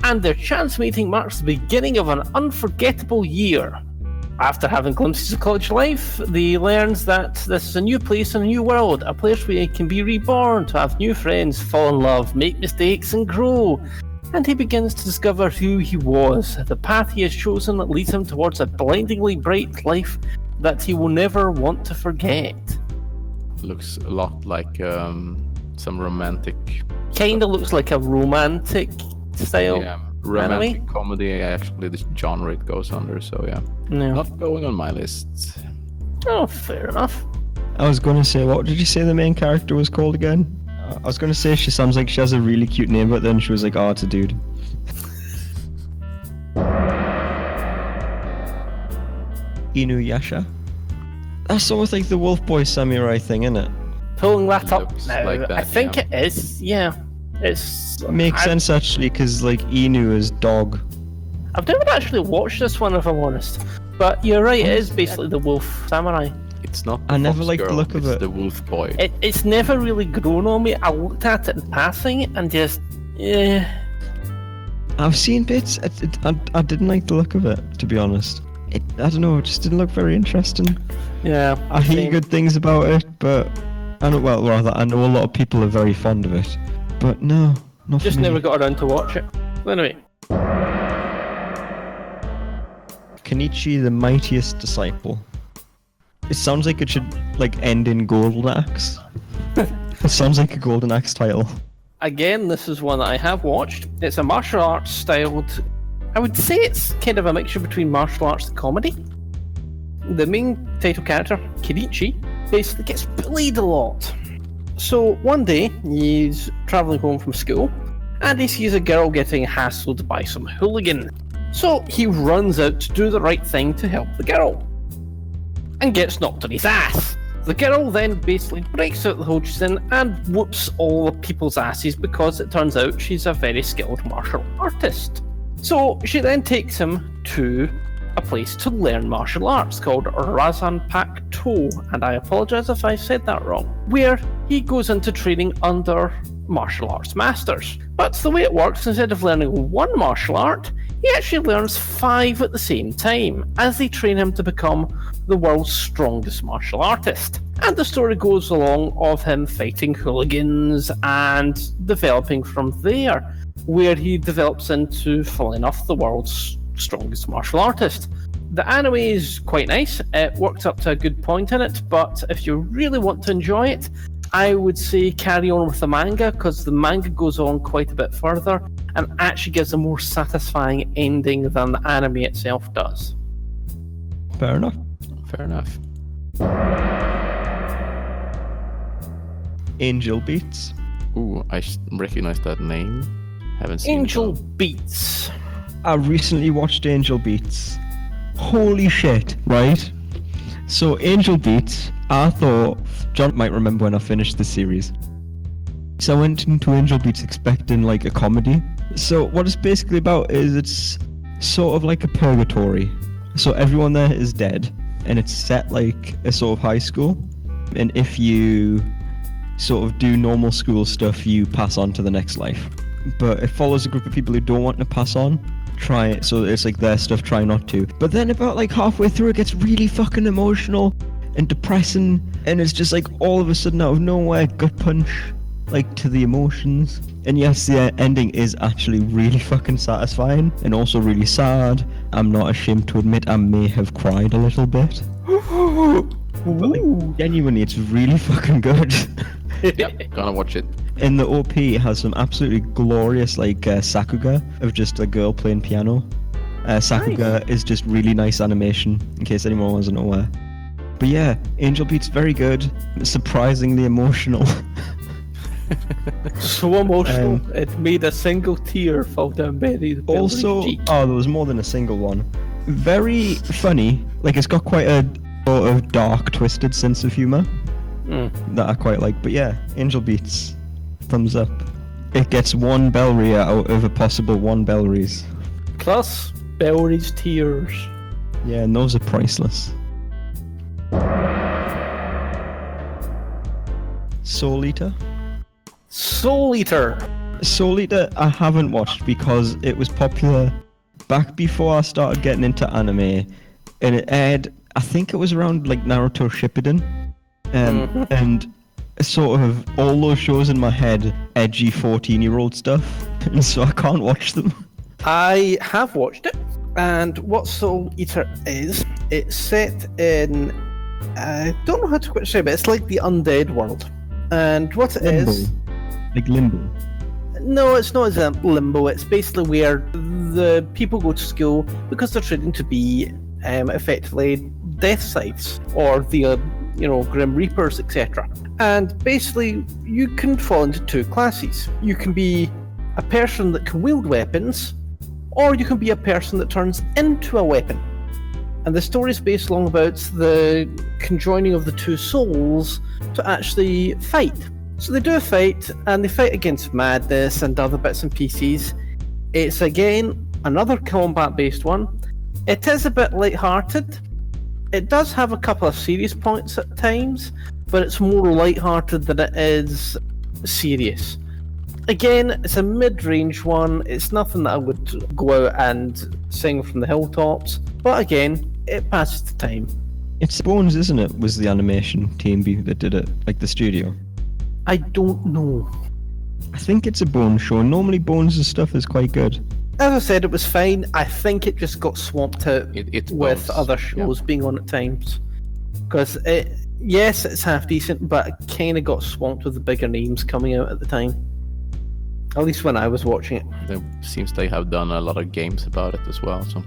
and their chance meeting marks the beginning of an unforgettable year. After having glimpses of college life, he learns that this is a new place and a new world, a place where he can be reborn, to have new friends, fall in love, make mistakes, and grow. And he begins to discover who he was. The path he has chosen leads him towards a blindingly bright life that he will never want to forget. Looks a lot like some romantic... Kinda looks like a romantic style. Yeah, romantic anime? comedy, actually, the genre it goes under, so yeah. No. Not going on my list. Oh, fair enough. I was going to say, what did you say the main character was called again? I was going to say she sounds like she has a really cute name, but then she was like, oh, it's a dude. Inuyasha? That's sort of like the Wolf Boy Samurai thing, isn't it? Pulling that up Looks now, like that, I think yeah. it is, yeah. It's... Makes sense actually, because like Inu is dog. I've never actually watched this one, if I'm honest. But you're right, it is basically the Wolf Samurai. It's not I the never Fox liked the Girl, look of it's it. the Wolf Boy. It's never really grown on me. I looked at it in passing and just... yeah. I've seen bits. I didn't like the look of it, to be honest. I don't know, it just didn't look very interesting. Yeah. I hear same. good things about it, but I know a lot of people are very fond of it. But no, not Just for me. never got around to watch it. Anyway. Kenichi the Mightiest Disciple. It sounds like it should like end in Golden Axe. It sounds like a Golden Axe title. Again, this is one that I have watched. It's a martial arts styled... I would say it's kind of a mixture between martial arts and comedy. The main title character, Kenichi, basically gets bullied a lot. So one day, he's travelling home from school, and he sees a girl getting hassled by some hooligan. So he runs out to do the right thing to help the girl, and gets knocked on his ass. The girl then basically breaks out the hole she's in and whoops all the people's asses because it turns out she's a very skilled martial artist. So she then takes him to a place to learn martial arts called Razan Pak To, and I apologise if I said that wrong, where he goes into training under martial arts masters. But the way it works, instead of learning one martial art, he actually learns 5 at the same time, as they train him to become the world's strongest martial artist. And the story goes along of him fighting hooligans and developing from there, where he develops into, funnily enough, the world's strongest martial artist. The anime is quite nice, it works up to a good point in it, but if you really want to enjoy it, I would say carry on with the manga, because the manga goes on quite a bit further and actually gives a more satisfying ending than the anime itself does. Fair enough. Fair enough. Angel Beats. Ooh, I recognize that name. Haven't seen Angel it though. Beats. I recently watched Angel Beats. Holy shit, right? So Angel Beats, I thought, John might remember when I finished the series. So I went into Angel Beats expecting like a comedy. So what it's basically about is it's sort of like a purgatory. So everyone there is dead, and it's set like a sort of high school. And if you sort of do normal school stuff, you pass on to the next life. But it follows a group of people who don't want to pass on. Try it, so it's like their stuff, try not to. But then about like halfway through, it gets really fucking emotional and depressing, and it's just like all of a sudden out of nowhere, gut punch, like to the emotions. And yes, the ending is actually really fucking satisfying and also really sad. I'm not ashamed to admit I may have cried a little bit. But like, genuinely, it's really fucking good. Yep, gonna watch it. And the OP has some absolutely glorious like Sakuga of just a girl playing piano. Sakuga is just really nice animation, in case anyone wasn't aware. But yeah, Angel Beats very good, surprisingly emotional. So emotional, it made a single tear fall down Betty's Also, cheek. oh, there was more than a single one. Very funny, like it's got quite a sort of dark, twisted sense of humour that I quite like. But yeah, Angel Beats, thumbs up. It gets 1 Bellry out of a possible 1 Bellries. Plus, Bellry's tears. Yeah, and those are priceless. Soul Eater? Soul Eater. Soul Eater I haven't watched because it was popular back before I started getting into anime, and it aired, I think it was around like Naruto Shippuden, and sort of all those shows in my head, edgy 14-year-old stuff, and so I can't watch them. I have watched it, and what Soul Eater is, it's set in, I don't know how to quite say, but it's like the undead world. And what it Limbo. is... Like Limbo. No, it's not as a limbo. It's basically where the people go to school because they're training to be effectively death sides or the Grim Reapers, etc. And basically, you can fall into 2 classes. You can be a person that can wield weapons, or you can be a person that turns into a weapon. And the story is based along about the conjoining of the 2 souls to actually fight. So they do a fight, and they fight against madness and other bits and pieces. It's again another combat-based one. It is a bit light-hearted. It does have a couple of serious points at times, but it's more light-hearted than it is serious. Again, it's a mid-range one. It's nothing that I would go out and sing from the hilltops, but again, it passes the time. It's Bones, isn't it? Was the animation team that did it, like the studio? I don't know. I think it's a Bones show. Normally Bones' stuff is quite good. As I said, it was fine. I think it just got swamped out It's with Bones. other shows being on at times. Because, yes, it's half decent, but it kind of got swamped with the bigger names coming out at the time. At least when I was watching it. It seems they have done a lot of games about it as well, so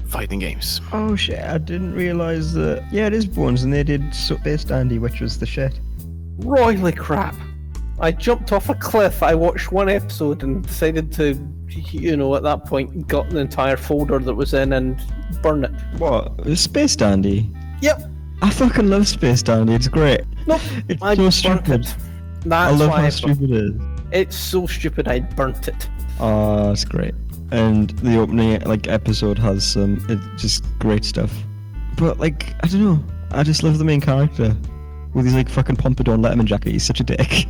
fighting games. Oh shit, I didn't realise that. Yeah, it is Bones, and they did Space Dandy, which was the shit. Royally crap. I jumped off a cliff, I watched 1 episode and decided to, at that point, got the entire folder that was in and burn it. What? Space Dandy? Yep. I fucking love Space Dandy, it's great. Nope. It's I so burnt stupid. it. I That's love why how stupid it is. It's so stupid I burnt it. Oh, it's great. and the opening episode has some just great stuff. But I don't know, I just love the main character with his fucking Pompadour Letterman jacket. He's such a dick.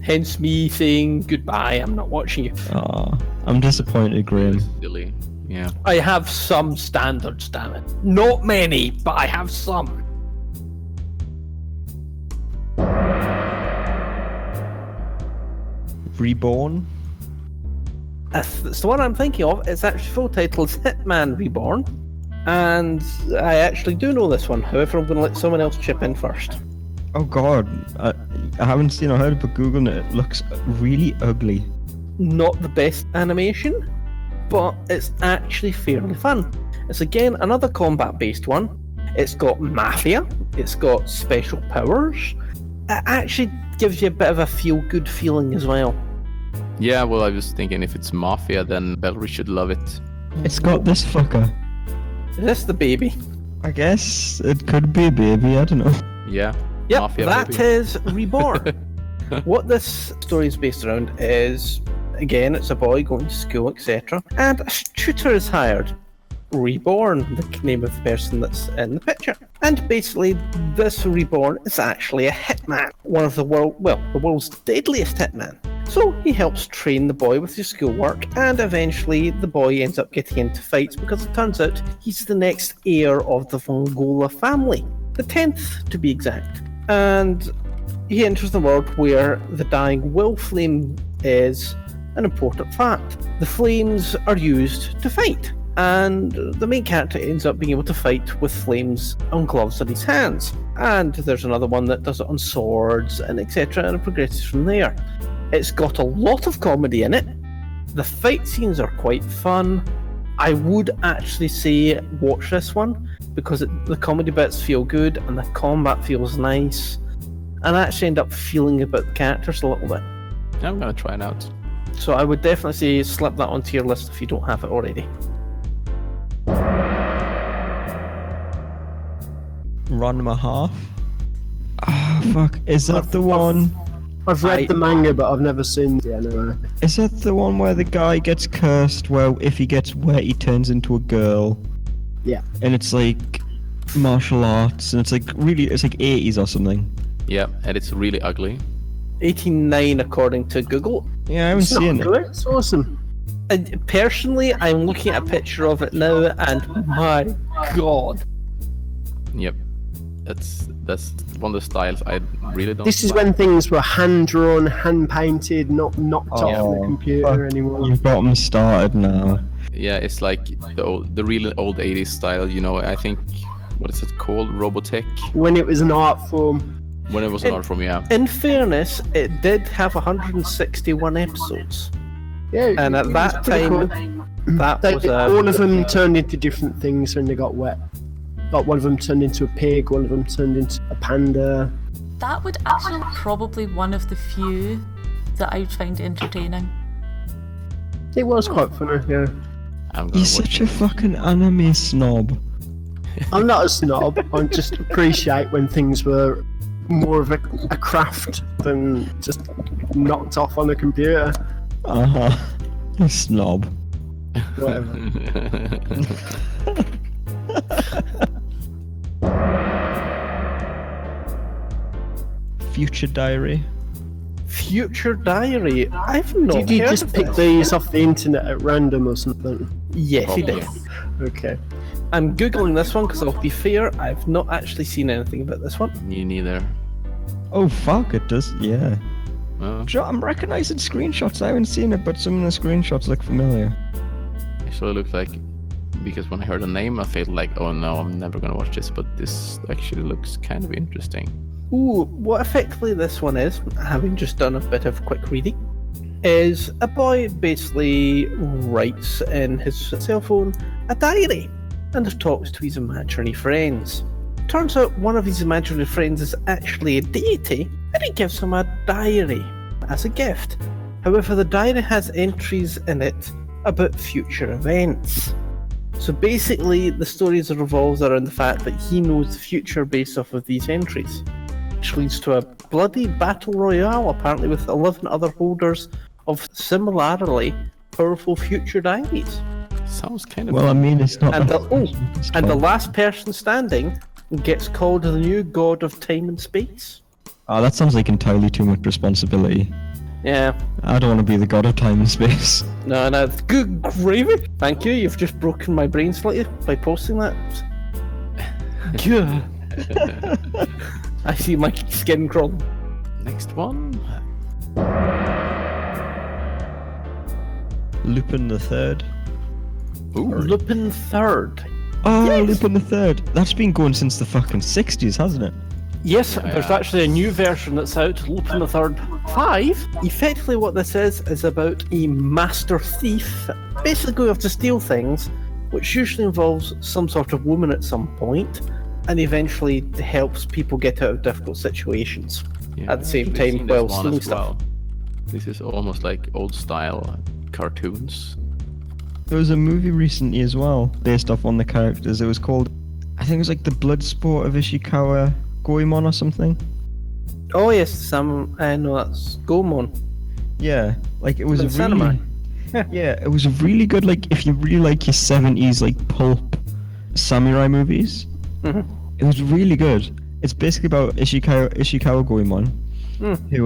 Hence me saying goodbye. I'm not watching you. Aw, I'm disappointed, Graham. Silly. Yeah. I have some standards, damn it. Not many, but I have some. Reborn. It's the one I'm thinking of. Its actually full title is Hitman Reborn, and I actually do know this one. However, I'm going to let someone else chip in first. Oh god, I haven't seen or heard, but Googling it, it looks really ugly. Not the best animation, but it's actually fairly fun. It's again another combat-based one. It's got mafia. It's got special powers. It actually gives you a bit of a feel-good feeling as well. Yeah, well, I was thinking if it's Mafia, then Bellery should love it. It's got this fucker. Is this the baby? I guess it could be a baby, I don't know. Yeah. Yep, Mafia that baby. is Reborn. What this story is based around is, again, it's a boy going to school, etc. And a tutor is hired. Reborn, the name of the person that's in the picture. And basically, this Reborn is actually a hitman. One of the world's deadliest hitman. So he helps train the boy with his schoolwork, and eventually the boy ends up getting into fights because it turns out he's the next heir of the Vongola family. The 10th, to be exact. And he enters the world where the dying will flame is an important fact. The flames are used to fight, and the main character ends up being able to fight with flames on gloves in his hands. And there's another one that does it on swords and etc. and it progresses from there. It's got a lot of comedy in it. The fight scenes are quite fun. I would actually say watch this one because the comedy bits feel good and the combat feels nice. And I actually end up feeling about the characters a little bit. I'm gonna try it out. So I would definitely say slip that onto your list if you don't have it already. Ranma half. Ah, fuck. Is that the one? I've read the manga, but I've never seen the anime. Is that the one where the guy gets cursed? Well, if he gets wet, he turns into a girl. Yeah. And it's martial arts, and it's really, it's 80s or something. Yeah, and it's really ugly. 89 according to Google. Yeah, I haven't It's not seen ugly, it. it's awesome. And personally, I'm looking at a picture of it now, and my god. Yep. That's one of the styles I really don't This is like. when things were hand-drawn, hand-painted, not knocked off the computer anymore. You've got me started now. Yeah, it's like the really old 80s style, you know. I think, what is it called? Robotech? When it was an art form. When it was an art form, yeah. In fairness, it did have 161 episodes. Yeah, And at it that was pretty time, cool. that was all of them turned into different things when they got wet. Like one of them turned into a pig, one of them turned into a panda. That would actually probably one of the few that I would find entertaining. It was quite funny, yeah. I'm gonna You're watch such it. a fucking anime snob. I'm not a snob, I just appreciate when things were more of a craft than just knocked off on a computer. Uh-huh. You snob. Whatever. Future Diary. Future Diary. I've not Did you heard just of pick this. these off the internet at random or something? Yes, he Probably. did. Okay. I'm googling this one because I'll be fair, I've not actually seen anything about this one. Me neither. Oh fuck, it does, yeah. Well, I'm recognizing screenshots, I haven't seen it, but some of the screenshots look familiar. actually looks like, because when I heard the name, I felt like, oh no, I'm never gonna watch this, but this actually looks kind of interesting. Ooh, what effectively this one is, having just done a bit of quick reading, is a boy basically writes in his cell phone a diary and talks to his imaginary friends. Turns out one of his imaginary friends is actually a deity and he gives him a diary as a gift. However, the diary has entries in it about future events. So basically, the story revolves around the fact that he knows the future based off of these entries, which leads to a bloody battle royale, apparently with 11 other holders of similarly powerful future diaries. Sounds kind of. Well, I mean, it's not. And it's the 12. last person standing gets called the new god of time and space. Oh, that sounds like entirely too much responsibility. Yeah. I don't want to be the god of time and space. No, good gravy. Thank you. You've just broken my brain slightly by posting that. Yeah. I see my skin crawling. Next one. Lupin the Third. Ooh. Lupin III. Oh, Yes. Lupin the Third. That's been going since the fucking 60s, hasn't it? Yes, Yeah, there's yeah. actually a new version that's out, Lupin III 5. Effectively what this is about a master thief, basically going off to steal things, which usually involves some sort of woman at some point, and eventually helps people get out of difficult situations. Yeah, At the same I've time, seen while this one stealing as stuff. well. This is almost like old style cartoons. There was a movie recently as well, based off on the characters. It was called, I think it was like The Blood Sport of Ishikawa Goemon or something. Oh yes, I know that's Goemon. Yeah, like it was It's really, anime. yeah, it was really good. Like if you really like your 70s like pulp samurai movies, Mhm. it was really good. It's basically about Ishikawa Goemon, who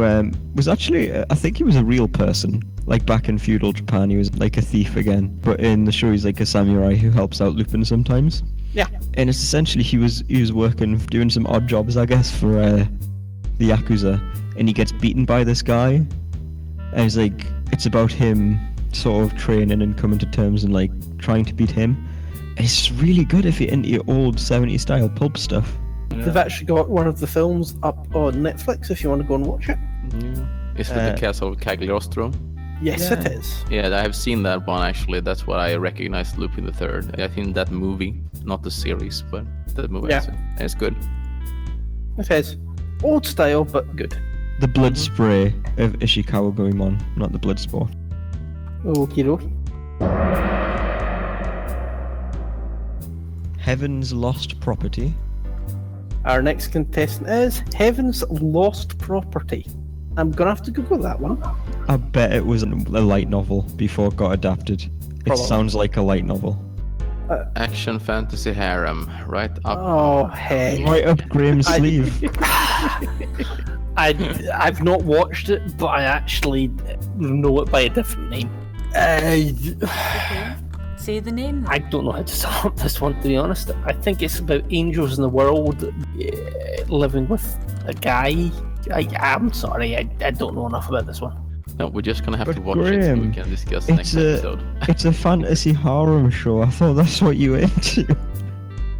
was actually, I think he was a real person. Like back in feudal Japan, he was like a thief again. But in the show, he's like a samurai who helps out Lupin sometimes. Yeah. And it's essentially he was working, doing some odd jobs, I guess, for the Yakuza, and he gets beaten by this guy. And it's like, it's about him sort of training and coming to terms and like trying to beat him. And it's really good if you're into your old 70s style pulp stuff. They've actually got one of the films up on Netflix if you want to go and watch it. Yeah. Is it the Castle of Cagliostro? Yes, Yeah. it is. Yeah, I have seen that one actually. That's what I recognized Lupin the Third. I think that movie, not the series, but the movie. Yeah. It's good. It is. Old style, but good. The blood spray of Ishikawa Goemon, not the blood sport. Okie dokie. Heaven's Lost Property. Our next contestant is Heaven's Lost Property. I'm gonna have to Google that one. I bet it was a light novel before it got adapted. It Probably. sounds like a light novel. Action fantasy harem, right up. Oh, hey. Right up Graham's sleeve. I've not watched it, but I actually know it by a different name. Say the name. I don't know how to sum up this one, to be honest. I think it's about angels in the world living with a guy. I'm sorry, I don't know enough about this one. No, we're just gonna have But to watch it so we Graham, can discuss it's next a- episode. It's a fantasy harem show. I thought that's what you were into.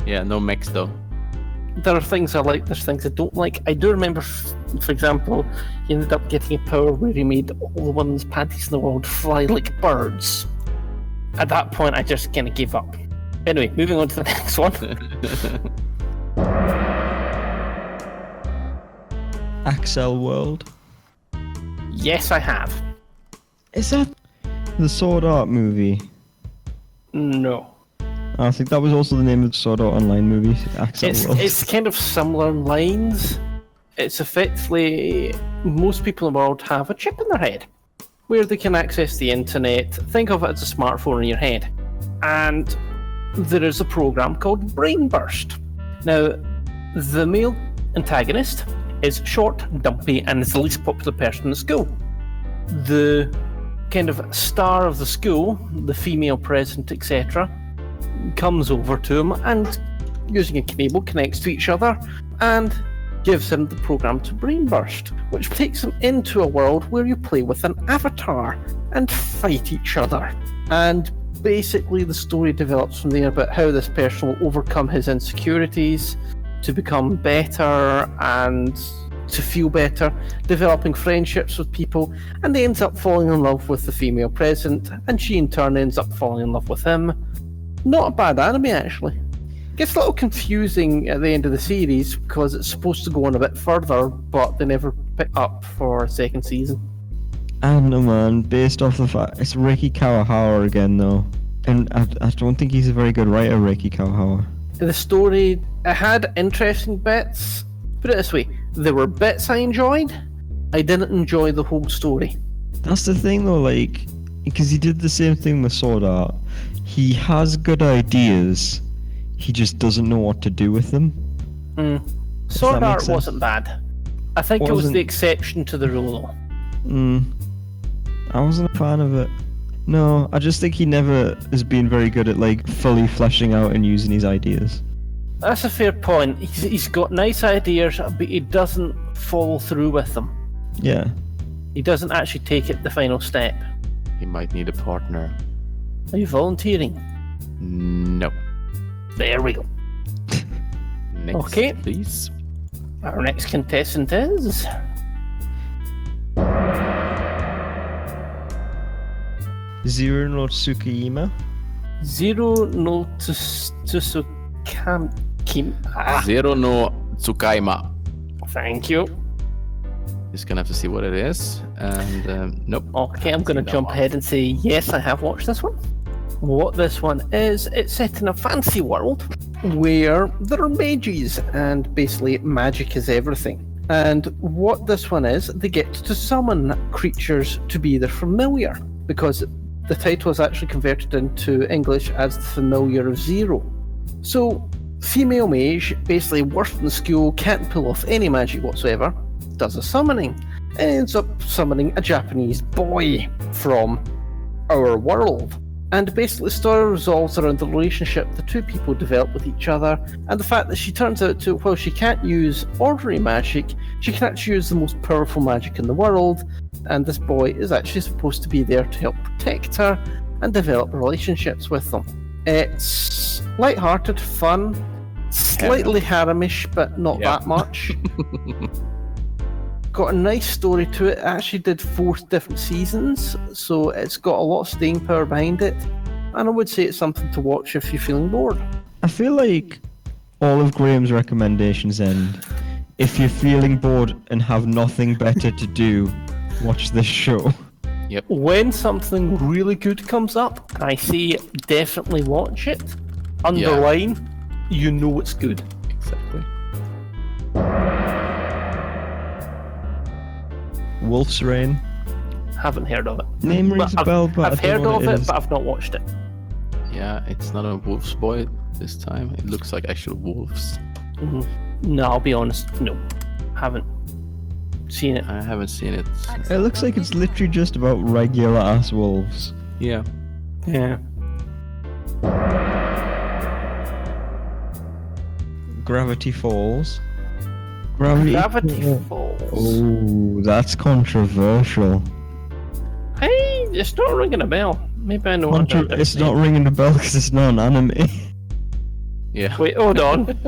Yeah, no mechs though. There are things I like, there's things I don't like. I do remember, for example, he ended up getting a power where he made all the women's panties in the world fly like birds. At that point, I just kind of gave up. Anyway, moving on to the next one. Axel World. Yes, I have. Is that the Sword Art movie? No. I think that was also the name of the Sword Art Online movie. Axel World. It's kind of similar lines. It's effectively, most people in the world have a chip in their head where they can access the internet. Think of it as a smartphone in your head. And there is a program called Brain Burst. Now, the male antagonist is short, dumpy, and is the least popular person in the school. The kind of star of the school, the female president, etc., comes over to him and, using a cable, connects to each other and gives him the program to Brain Burst, which takes him into a world where you play with an avatar and fight each other. And basically the story develops from there about how this person will overcome his insecurities to become better and to feel better, developing friendships with people, and he ends up falling in love with the female president, and she in turn ends up falling in love with him. Not a bad anime, actually. Gets a little confusing at the end of the series because it's supposed to go on a bit further, but they never pick up for a second season. I don't know, man. Based off the fact it's Reiki Kawahara again, though, and I don't think he's a very good writer, Reiki Kawahara. The story, it had interesting bits. Put it this way, there were bits I enjoyed. I didn't enjoy the whole story. That's the thing, though. Like, because he did the same thing with Sword Art. He has good ideas, he just doesn't know what to do with them. Sword that Art makes sense. wasn't bad. I think it was Wasn't- the exception to the rule, I wasn't a fan of it. No, I just think he never has been very good at like fully fleshing out and using his ideas. That's a fair point. He's got nice ideas, but he doesn't follow through with them. Yeah. He doesn't actually take it the final step. He might need a partner. Are you volunteering? No. There we go. Next, Okay. please. Our next contestant is... Zero no Tsukiyama. Zero no Tsukam... Zero no Tsukaima. Thank you. Just gonna have to see what it is. And nope. Okay, I'm going to that jump one. ahead and say, yes, I have watched this one. What this one is, it's set in a fancy world where there are mages, and basically magic is everything. And what this one is, they get to summon creatures to be their familiar, because the title is actually converted into English as the Familiar of Zero. So, female mage, basically worse than school, can't pull off any magic whatsoever, does a summoning, and ends up summoning a Japanese boy from our world. And basically the story revolves around the relationship the two people develop with each other, and the fact that she turns out to, while she can't use ordinary magic, she can actually use the most powerful magic in the world, and this boy is actually supposed to be there to help protect her and develop relationships with them. It's light-hearted, fun, slightly haremish, but not Yeah. that much. Got a nice story to it. It actually did 4 different seasons, so it's got a lot of staying power behind it. And I would say it's something to watch if you're feeling bored. I feel like all of Graham's recommendations end. If you're feeling bored and have nothing better to do, watch this show. When something really good comes up, I say definitely watch it. Underline, you know it's good. Exactly. Wolf's Rain. Haven't heard of it. Name rings a bell, but I've I don't heard know of what it, is. but I've not watched it. Yeah, it's not a wolf's boy this time. It looks like actual wolves. No, I'll be honest, no. Haven't seen it. I haven't seen it. It looks like it's literally just about regular ass wolves. Yeah. Yeah. Gravity Falls. Gravity Falls. Oh, that's controversial. Hey, it's not ringing a bell. Maybe I know what It's not ringing a bell because it's not an anime. Yeah. Wait, hold on.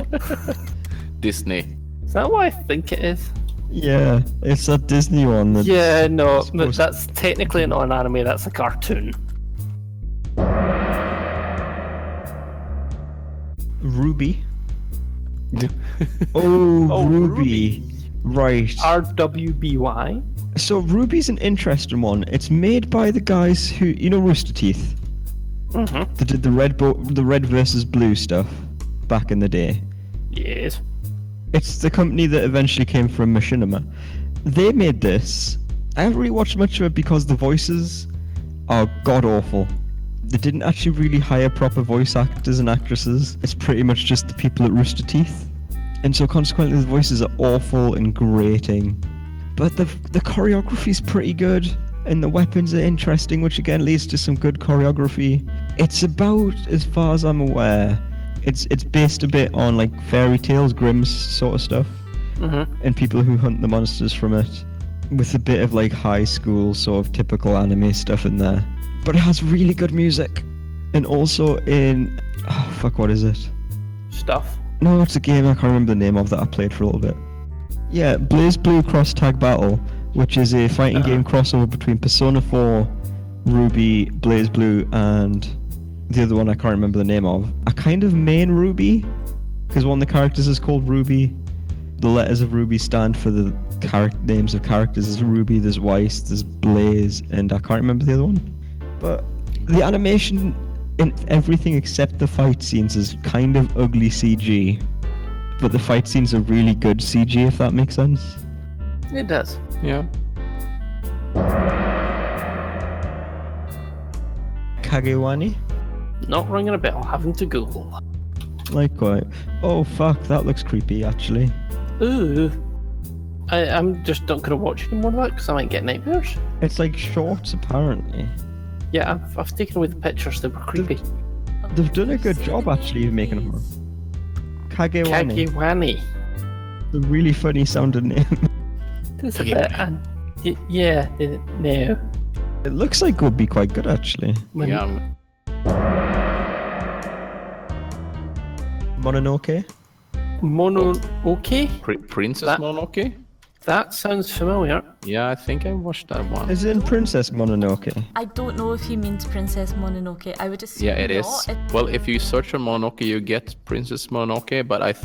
Disney. Is that what I think it is? Yeah, it's that Disney one. That's Yeah, no, supposed- that's technically not an anime, that's a cartoon. Ruby. Oh, Ruby. Right. RWBY? So Ruby's an interesting one. It's made by the guys who, you know, Rooster Teeth. Mm-hmm. They did the red versus blue stuff back in the day. Yes. It's the company that eventually came from Machinima. They made this. I haven't really watched much of it because the voices are god awful. They didn't actually really hire proper voice actors and actresses. It's pretty much just the people at Rooster Teeth. And so consequently the voices are awful and grating. But the choreography's pretty good, and the weapons are interesting, which again leads to some good choreography. It's about, as far as I'm aware, it's based a bit on like fairy tales, Grimm's sort of stuff, and people who hunt the monsters from it, with a bit of like high school sort of typical anime stuff in there. But it has really good music, and also in what is it? Stuff. No, it's a game I can't remember the name of that I played for a little bit. Yeah, Blaze Blue Cross Tag Battle, which is a fighting game crossover between Persona 4, Ruby, Blaze Blue, and the other one I can't remember the name of. A kind of main Ruby, because one of the characters is called Ruby. The letters of Ruby stand for the names of characters. There's Ruby, there's Weiss, there's Blaze, and I can't remember the other one. But the animation in everything except the fight scenes is kind of ugly CG. But the fight scenes are really good CG, if that makes sense. It does. Yeah. Kagewani? Not ringing a bell. Having to Google. Likewise. Oh fuck, that looks creepy actually. Ooh. I'm just not going to watch any more of that because I might get nightmares. It's like shorts apparently. Yeah, I've taken away the pictures. They were creepy. They've done a good job actually of making them. Kagewani. Kagewani. It's a really funny sounding name. It's a bit. No. It looks like it would be quite good actually. Yeah. Mononoke? Mononoke? Princess Mononoke? That sounds familiar. Yeah, I think I watched that one. Is it in Princess Mononoke? I don't know if he means Princess Mononoke. I would assume Yeah, it is. not. Well, if you search for Mononoke, you get Princess Mononoke, but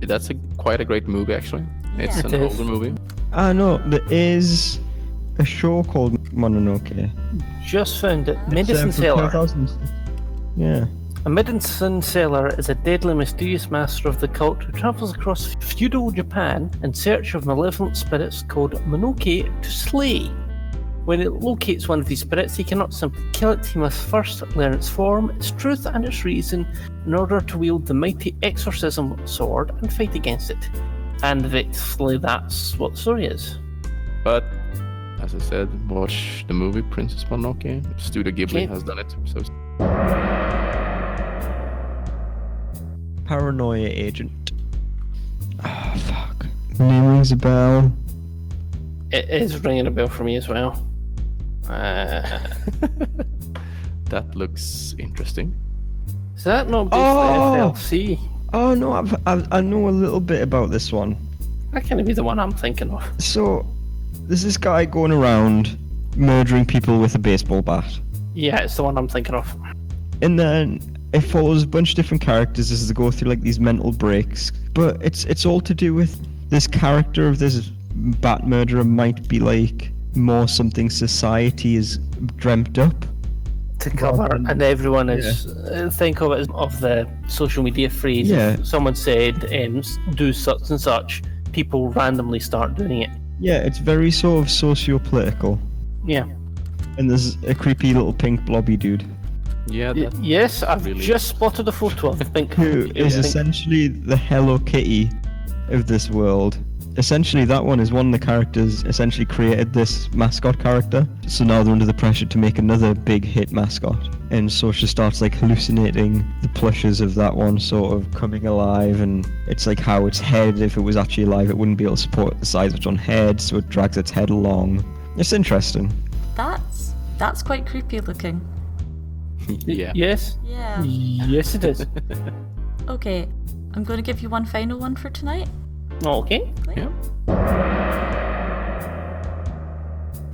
that's quite a great movie actually. It's Yeah. an It is. older movie. No, there is a show called Mononoke. Just found it. It's, Medicine from Seller. 2006. Yeah. A medicine seller is a deadly, mysterious master of the cult who travels across feudal Japan in search of malevolent spirits called Mononoke to slay. When it locates one of these spirits, he cannot simply kill it. He must first learn its form, its truth, and its reason in order to wield the mighty exorcism sword and fight against it. And basically, that's what the story is. But as I said, watch the movie Princess Mononoke. Studio Ghibli Okay. has done it. So Paranoia Agent. Oh, fuck. Name rings a bell. It is ringing a bell for me as well. that looks interesting. Is that not based Oh! on FLC? Oh no, I know a little bit about this one. That can't be the one I'm thinking of. So, there's this guy going around murdering people with a baseball bat. Yeah, it's the one I'm thinking of. And then it follows a bunch of different characters as they go through like these mental breaks. But it's all to do with this character of this bat murderer might be like more something society is dreamt up. To cover, and everyone is think of it as of the social media phrase. Yeah. If someone said do such and such, people randomly start doing it. Yeah, it's very sort of socio-political. Yeah. And there's a creepy little pink blobby dude Yeah, that Yes, I've really- just spotted a photo of the pink. who is pink- essentially the Hello Kitty of this world. Essentially, that one is one of the characters essentially created this mascot character. So now they're under the pressure to make another big hit mascot. And so she starts like hallucinating the plushes of that one sort of coming alive. And it's like how its head, if it was actually alive, it wouldn't be able to support the size of its own head. So it drags its head along. It's interesting. That's quite creepy looking. yeah. Yes. Yeah. Yes, it is. Okay, I'm going to give you one final one for tonight. Okay. Yeah.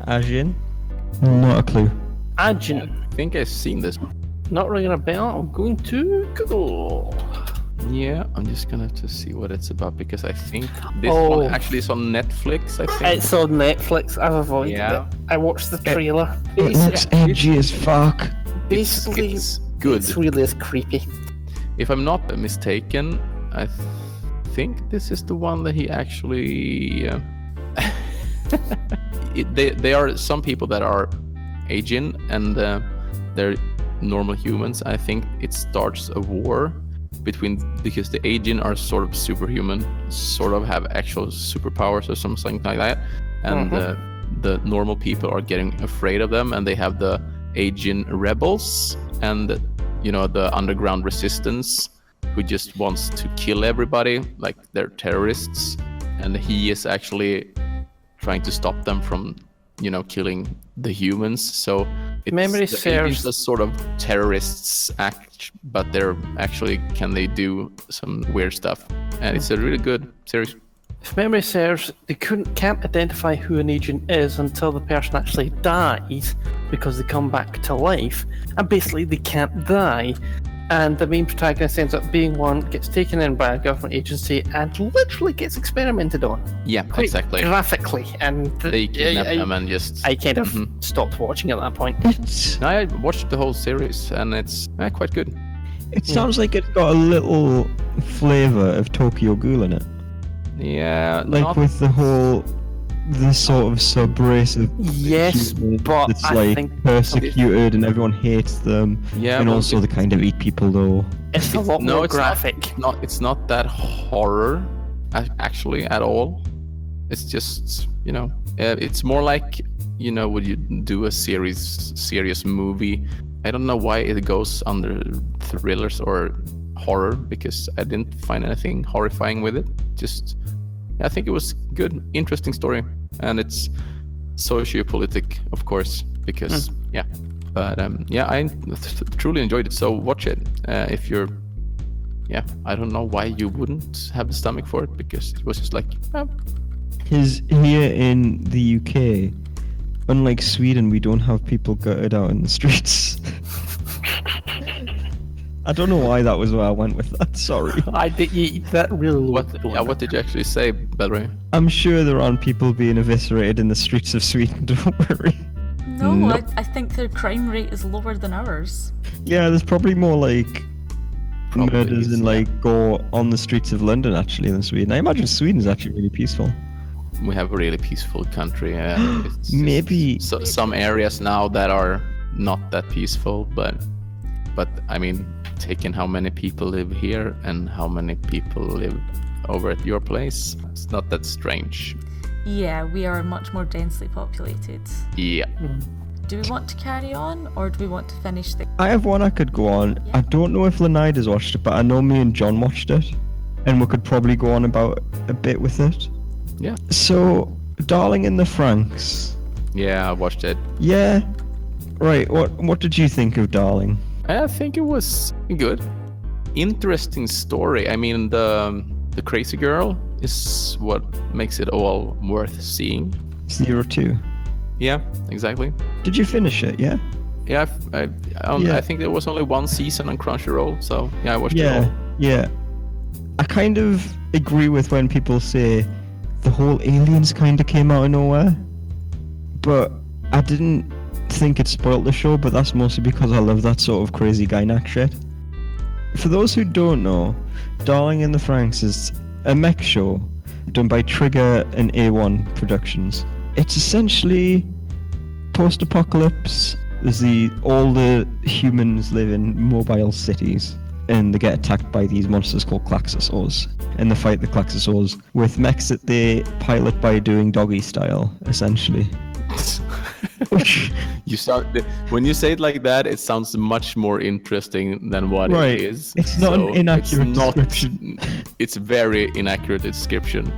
Ajin? Not a clue. Agent. I think I've seen this. Not ringing a bell. I'm going to Google. Yeah, I'm just gonna have to see what it's about because I think this Oh. one actually is on Netflix. I think. It's on Netflix. I've avoided Yeah. it. I watched the trailer. It looks edgy as fuck. Basically, it's good. It really is creepy. If I'm not mistaken, I think this is the one that he actually. They are some people that are Asian and they're normal humans. I think it starts a war because the Asian are sort of superhuman, sort of have actual superpowers or something like that, and the normal people are getting afraid of them, and they have the Asian rebels and the underground resistance who just wants to kill everybody, like they're terrorists, and he is actually trying to stop them from killing the humans. So Memory the serves- Asians are sort of terrorists act, but they're actually they do some weird stuff, and it's a really good series. If memory serves, they can't identify who an agent is until the person actually dies, because they come back to life, and basically they can't die. And the main protagonist ends up being one, gets taken in by a government agency, and literally gets experimented on. Yeah, Quite exactly. graphically. And They kidnap him and just. I kind of stopped watching at that point. I watched the whole series, and it's quite good. It sounds like it's got a little flavour of Tokyo Ghoul in it. Yeah, Like not- with the whole the sort of sub-race of Yes, humans but that's I like think persecuted and everyone hates them. Yeah, and well, also they kind of eat people though. it's a lot more graphic. It's not that horror, actually, at all. It's just, it's more like, when you do a serious movie. I don't know why it goes under thrillers or horror, because I didn't find anything horrifying with it. Just, I think it was good, interesting story, and it's socio-politic, of course, because But I truly enjoyed it. So watch it if you're. Yeah, I don't know why you wouldn't have the stomach for it, because it was just like. Here in the UK, unlike Sweden, we don't have people gutted out in the streets. I don't know why that was where I went with that. Sorry. I did eat that really. What did you actually say, Bellery? I'm sure there aren't people being eviscerated in the streets of Sweden. Don't worry. No, Nope. I think their crime rate is lower than ours. Yeah, there's probably more like Probably murders is, and like gore on the streets of London actually than Sweden. I imagine Sweden's actually really peaceful. We have a really peaceful country. It's just Maybe. some areas now that are not that peaceful, but I mean, taking how many people live here and how many people live over at your place, it's not that strange. Yeah, we are much more densely populated. Yeah. Do we want to carry on, or do we want to finish the... I have one I could go on. Yeah. I don't know if Leonidas watched it, but I know me and John watched it, and we could probably go on about a bit with it. Yeah. So, Darling in the Franxx. Yeah, I watched it. Yeah. Right. What did you think of Darling? I think it was good. Interesting story. I mean, the crazy girl is what makes it all worth seeing. 02. Yeah, exactly. Did you finish it? Yeah. Yeah, Yeah. I think there was only one season on Crunchyroll, so yeah, I watched it all. Yeah. I kind of agree with when people say the whole aliens kind of came out of nowhere, but I didn't think it spoiled the show, but that's mostly because I love that sort of crazy Gynax shit. For those who don't know, Darling in the Franxx is a mech show done by Trigger and A1 Productions. It's essentially post-apocalypse. All the humans live in mobile cities, and they get attacked by these monsters called Klaxosaurs. And they fight the Klaxosaurs with mechs that they pilot by doing doggy style, essentially. When you say it like that, it sounds much more interesting than what Right. it is. It's not an inaccurate it's not- description. It's very inaccurate description.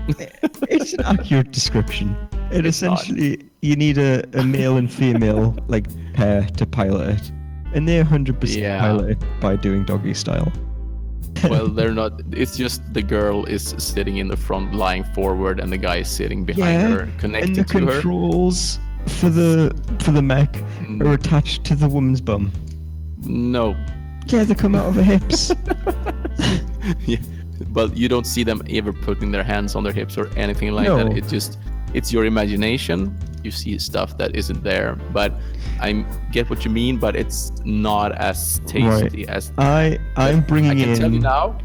It's an accurate description. It It's not. essentially, you need a male and female like pair to pilot it, and they're 100% Yeah. piloted by doing doggy style. Well, they're not. It's just the girl is sitting in the front, lying forward, and the guy is sitting behind her, and connected the to her. controls for the mech are attached to the woman's bum. No. Yeah, they come out of her hips. Yeah. But you don't see them ever putting their hands on their hips or anything like No. that. It's your imagination. You see stuff that isn't there. But I get what you mean, but it's not as tasty as. I'm bringing I can tell you in now.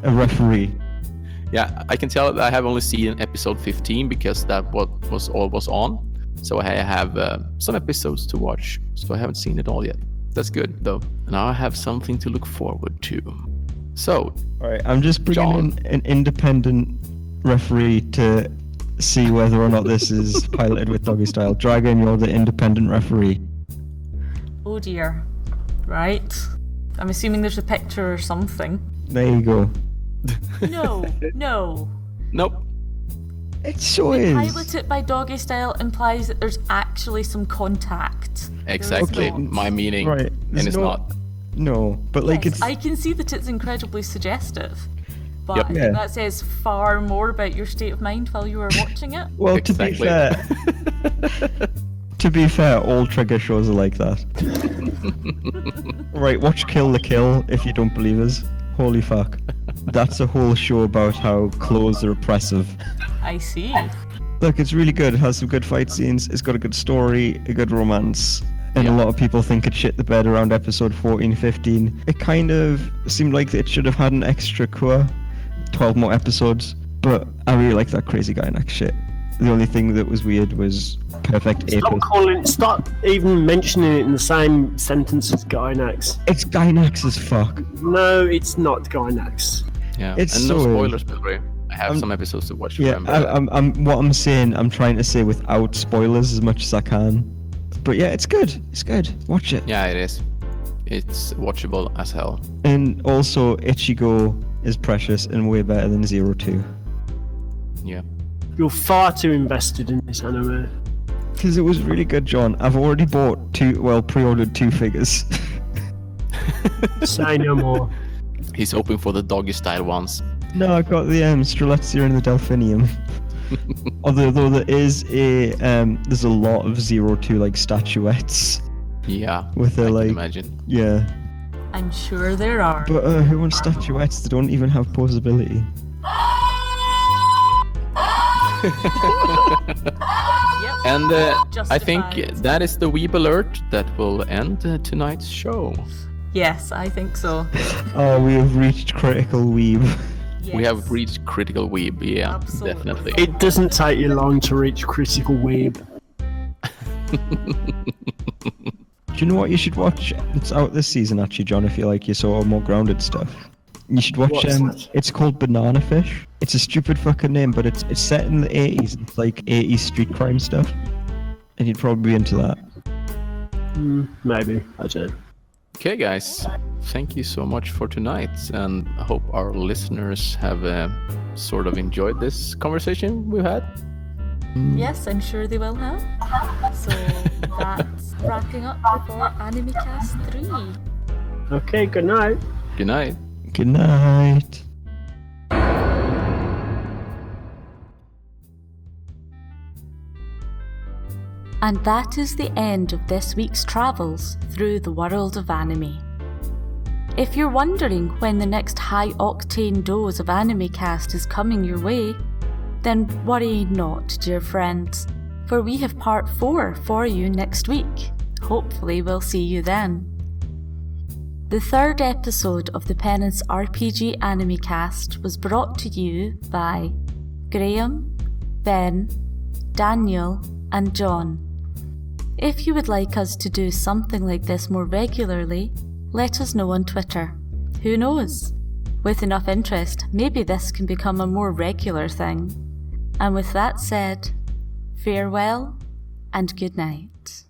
a referee. Yeah, I can tell that I have only seen episode 15 because that was all was on. So I have some episodes to watch. So I haven't seen it all yet. That's good though. Now I have something to look forward to. So, All right, I'm just bringing John. in an independent referee to see whether or not this is piloted with doggy style. Dragon, you're the independent referee. Oh dear. Right. I'm assuming there's a picture or something. There you go. No. nope. It sure is. Pilot it by doggy style implies that there's actually some contact. Exactly. There is not. My meaning. Right. And there's it's no- not. No, but like Yes, it's I can see that it's incredibly suggestive. But Yep. I think Yeah. that says far more about your state of mind while you were watching it. well. Exactly. To be fair, all Trigger shows are like that. Right, watch Kill the Kill if you don't believe us. Holy fuck. That's a whole show about how clothes are oppressive. I see. Look, it's really good. It has some good fight scenes. It's got a good story, a good romance. And Yeah. a lot of people think it shit the bed around episode 14, 15. It kind of seemed like it should have had an extra core, 12 more episodes. But I really like that crazy guy next shit. The only thing that was weird was perfect Apis. Stop even mentioning it in the same sentence as Gynax. It's Gynax as fuck. No, it's not Gynax. Yeah, It's and so no spoilers, by the way. I have some episodes to watch. Yeah, Remember. I'm trying to say without spoilers as much as I can. But yeah, it's good. It's good. Watch it. Yeah, it is. It's watchable as hell. And also, Ichigo is precious and way better than 02. Yeah. You're far too invested in this anime. Because it was really good, John. I've already pre-ordered 2 figures. Say no more. He's hoping for the doggy style ones. No, I got the Streletsir and the Delphinium. Although there is there's a lot of 02 like statuettes. Yeah. With I a can imagine. Yeah. I'm sure there are. But who wants statuettes? They don't even have posability. Yep. And I think Justified. that is the Weeb alert that will end tonight's show. Yes, I think so. Oh, we have reached critical weeb. We Yes. have reached critical Weeb. Yeah, Absolutely. definitely. It doesn't take you long to reach critical weeb. Do you know what you should watch? It's out this season, actually, John. If you like your sort of more grounded stuff, you should watch. What's that? It's called Banana Fish. It's a stupid fucking name, but it's set in the 80s. It's like 80s street crime stuff, and you'd probably be into that. Maybe. I don't know. Okay, guys. Thank you so much for tonight, and I hope our listeners have sort of enjoyed this conversation we've had. Yes, I'm sure they will have. So that's wrapping up before Animecast 3. Okay, good night. Good night. Good night. And that is the end of this week's travels through the world of anime. If you're wondering when the next high-octane dose of Animecast is coming your way, then worry not, dear friends, for we have part 4 for you next week. Hopefully we'll see you then. The 3rd episode of the Penance RPG Animecast was brought to you by Graham, Ben, Daniel, and John. If you would like us to do something like this more regularly, let us know on Twitter. Who knows? With enough interest, maybe this can become a more regular thing. And with that said, farewell and good night.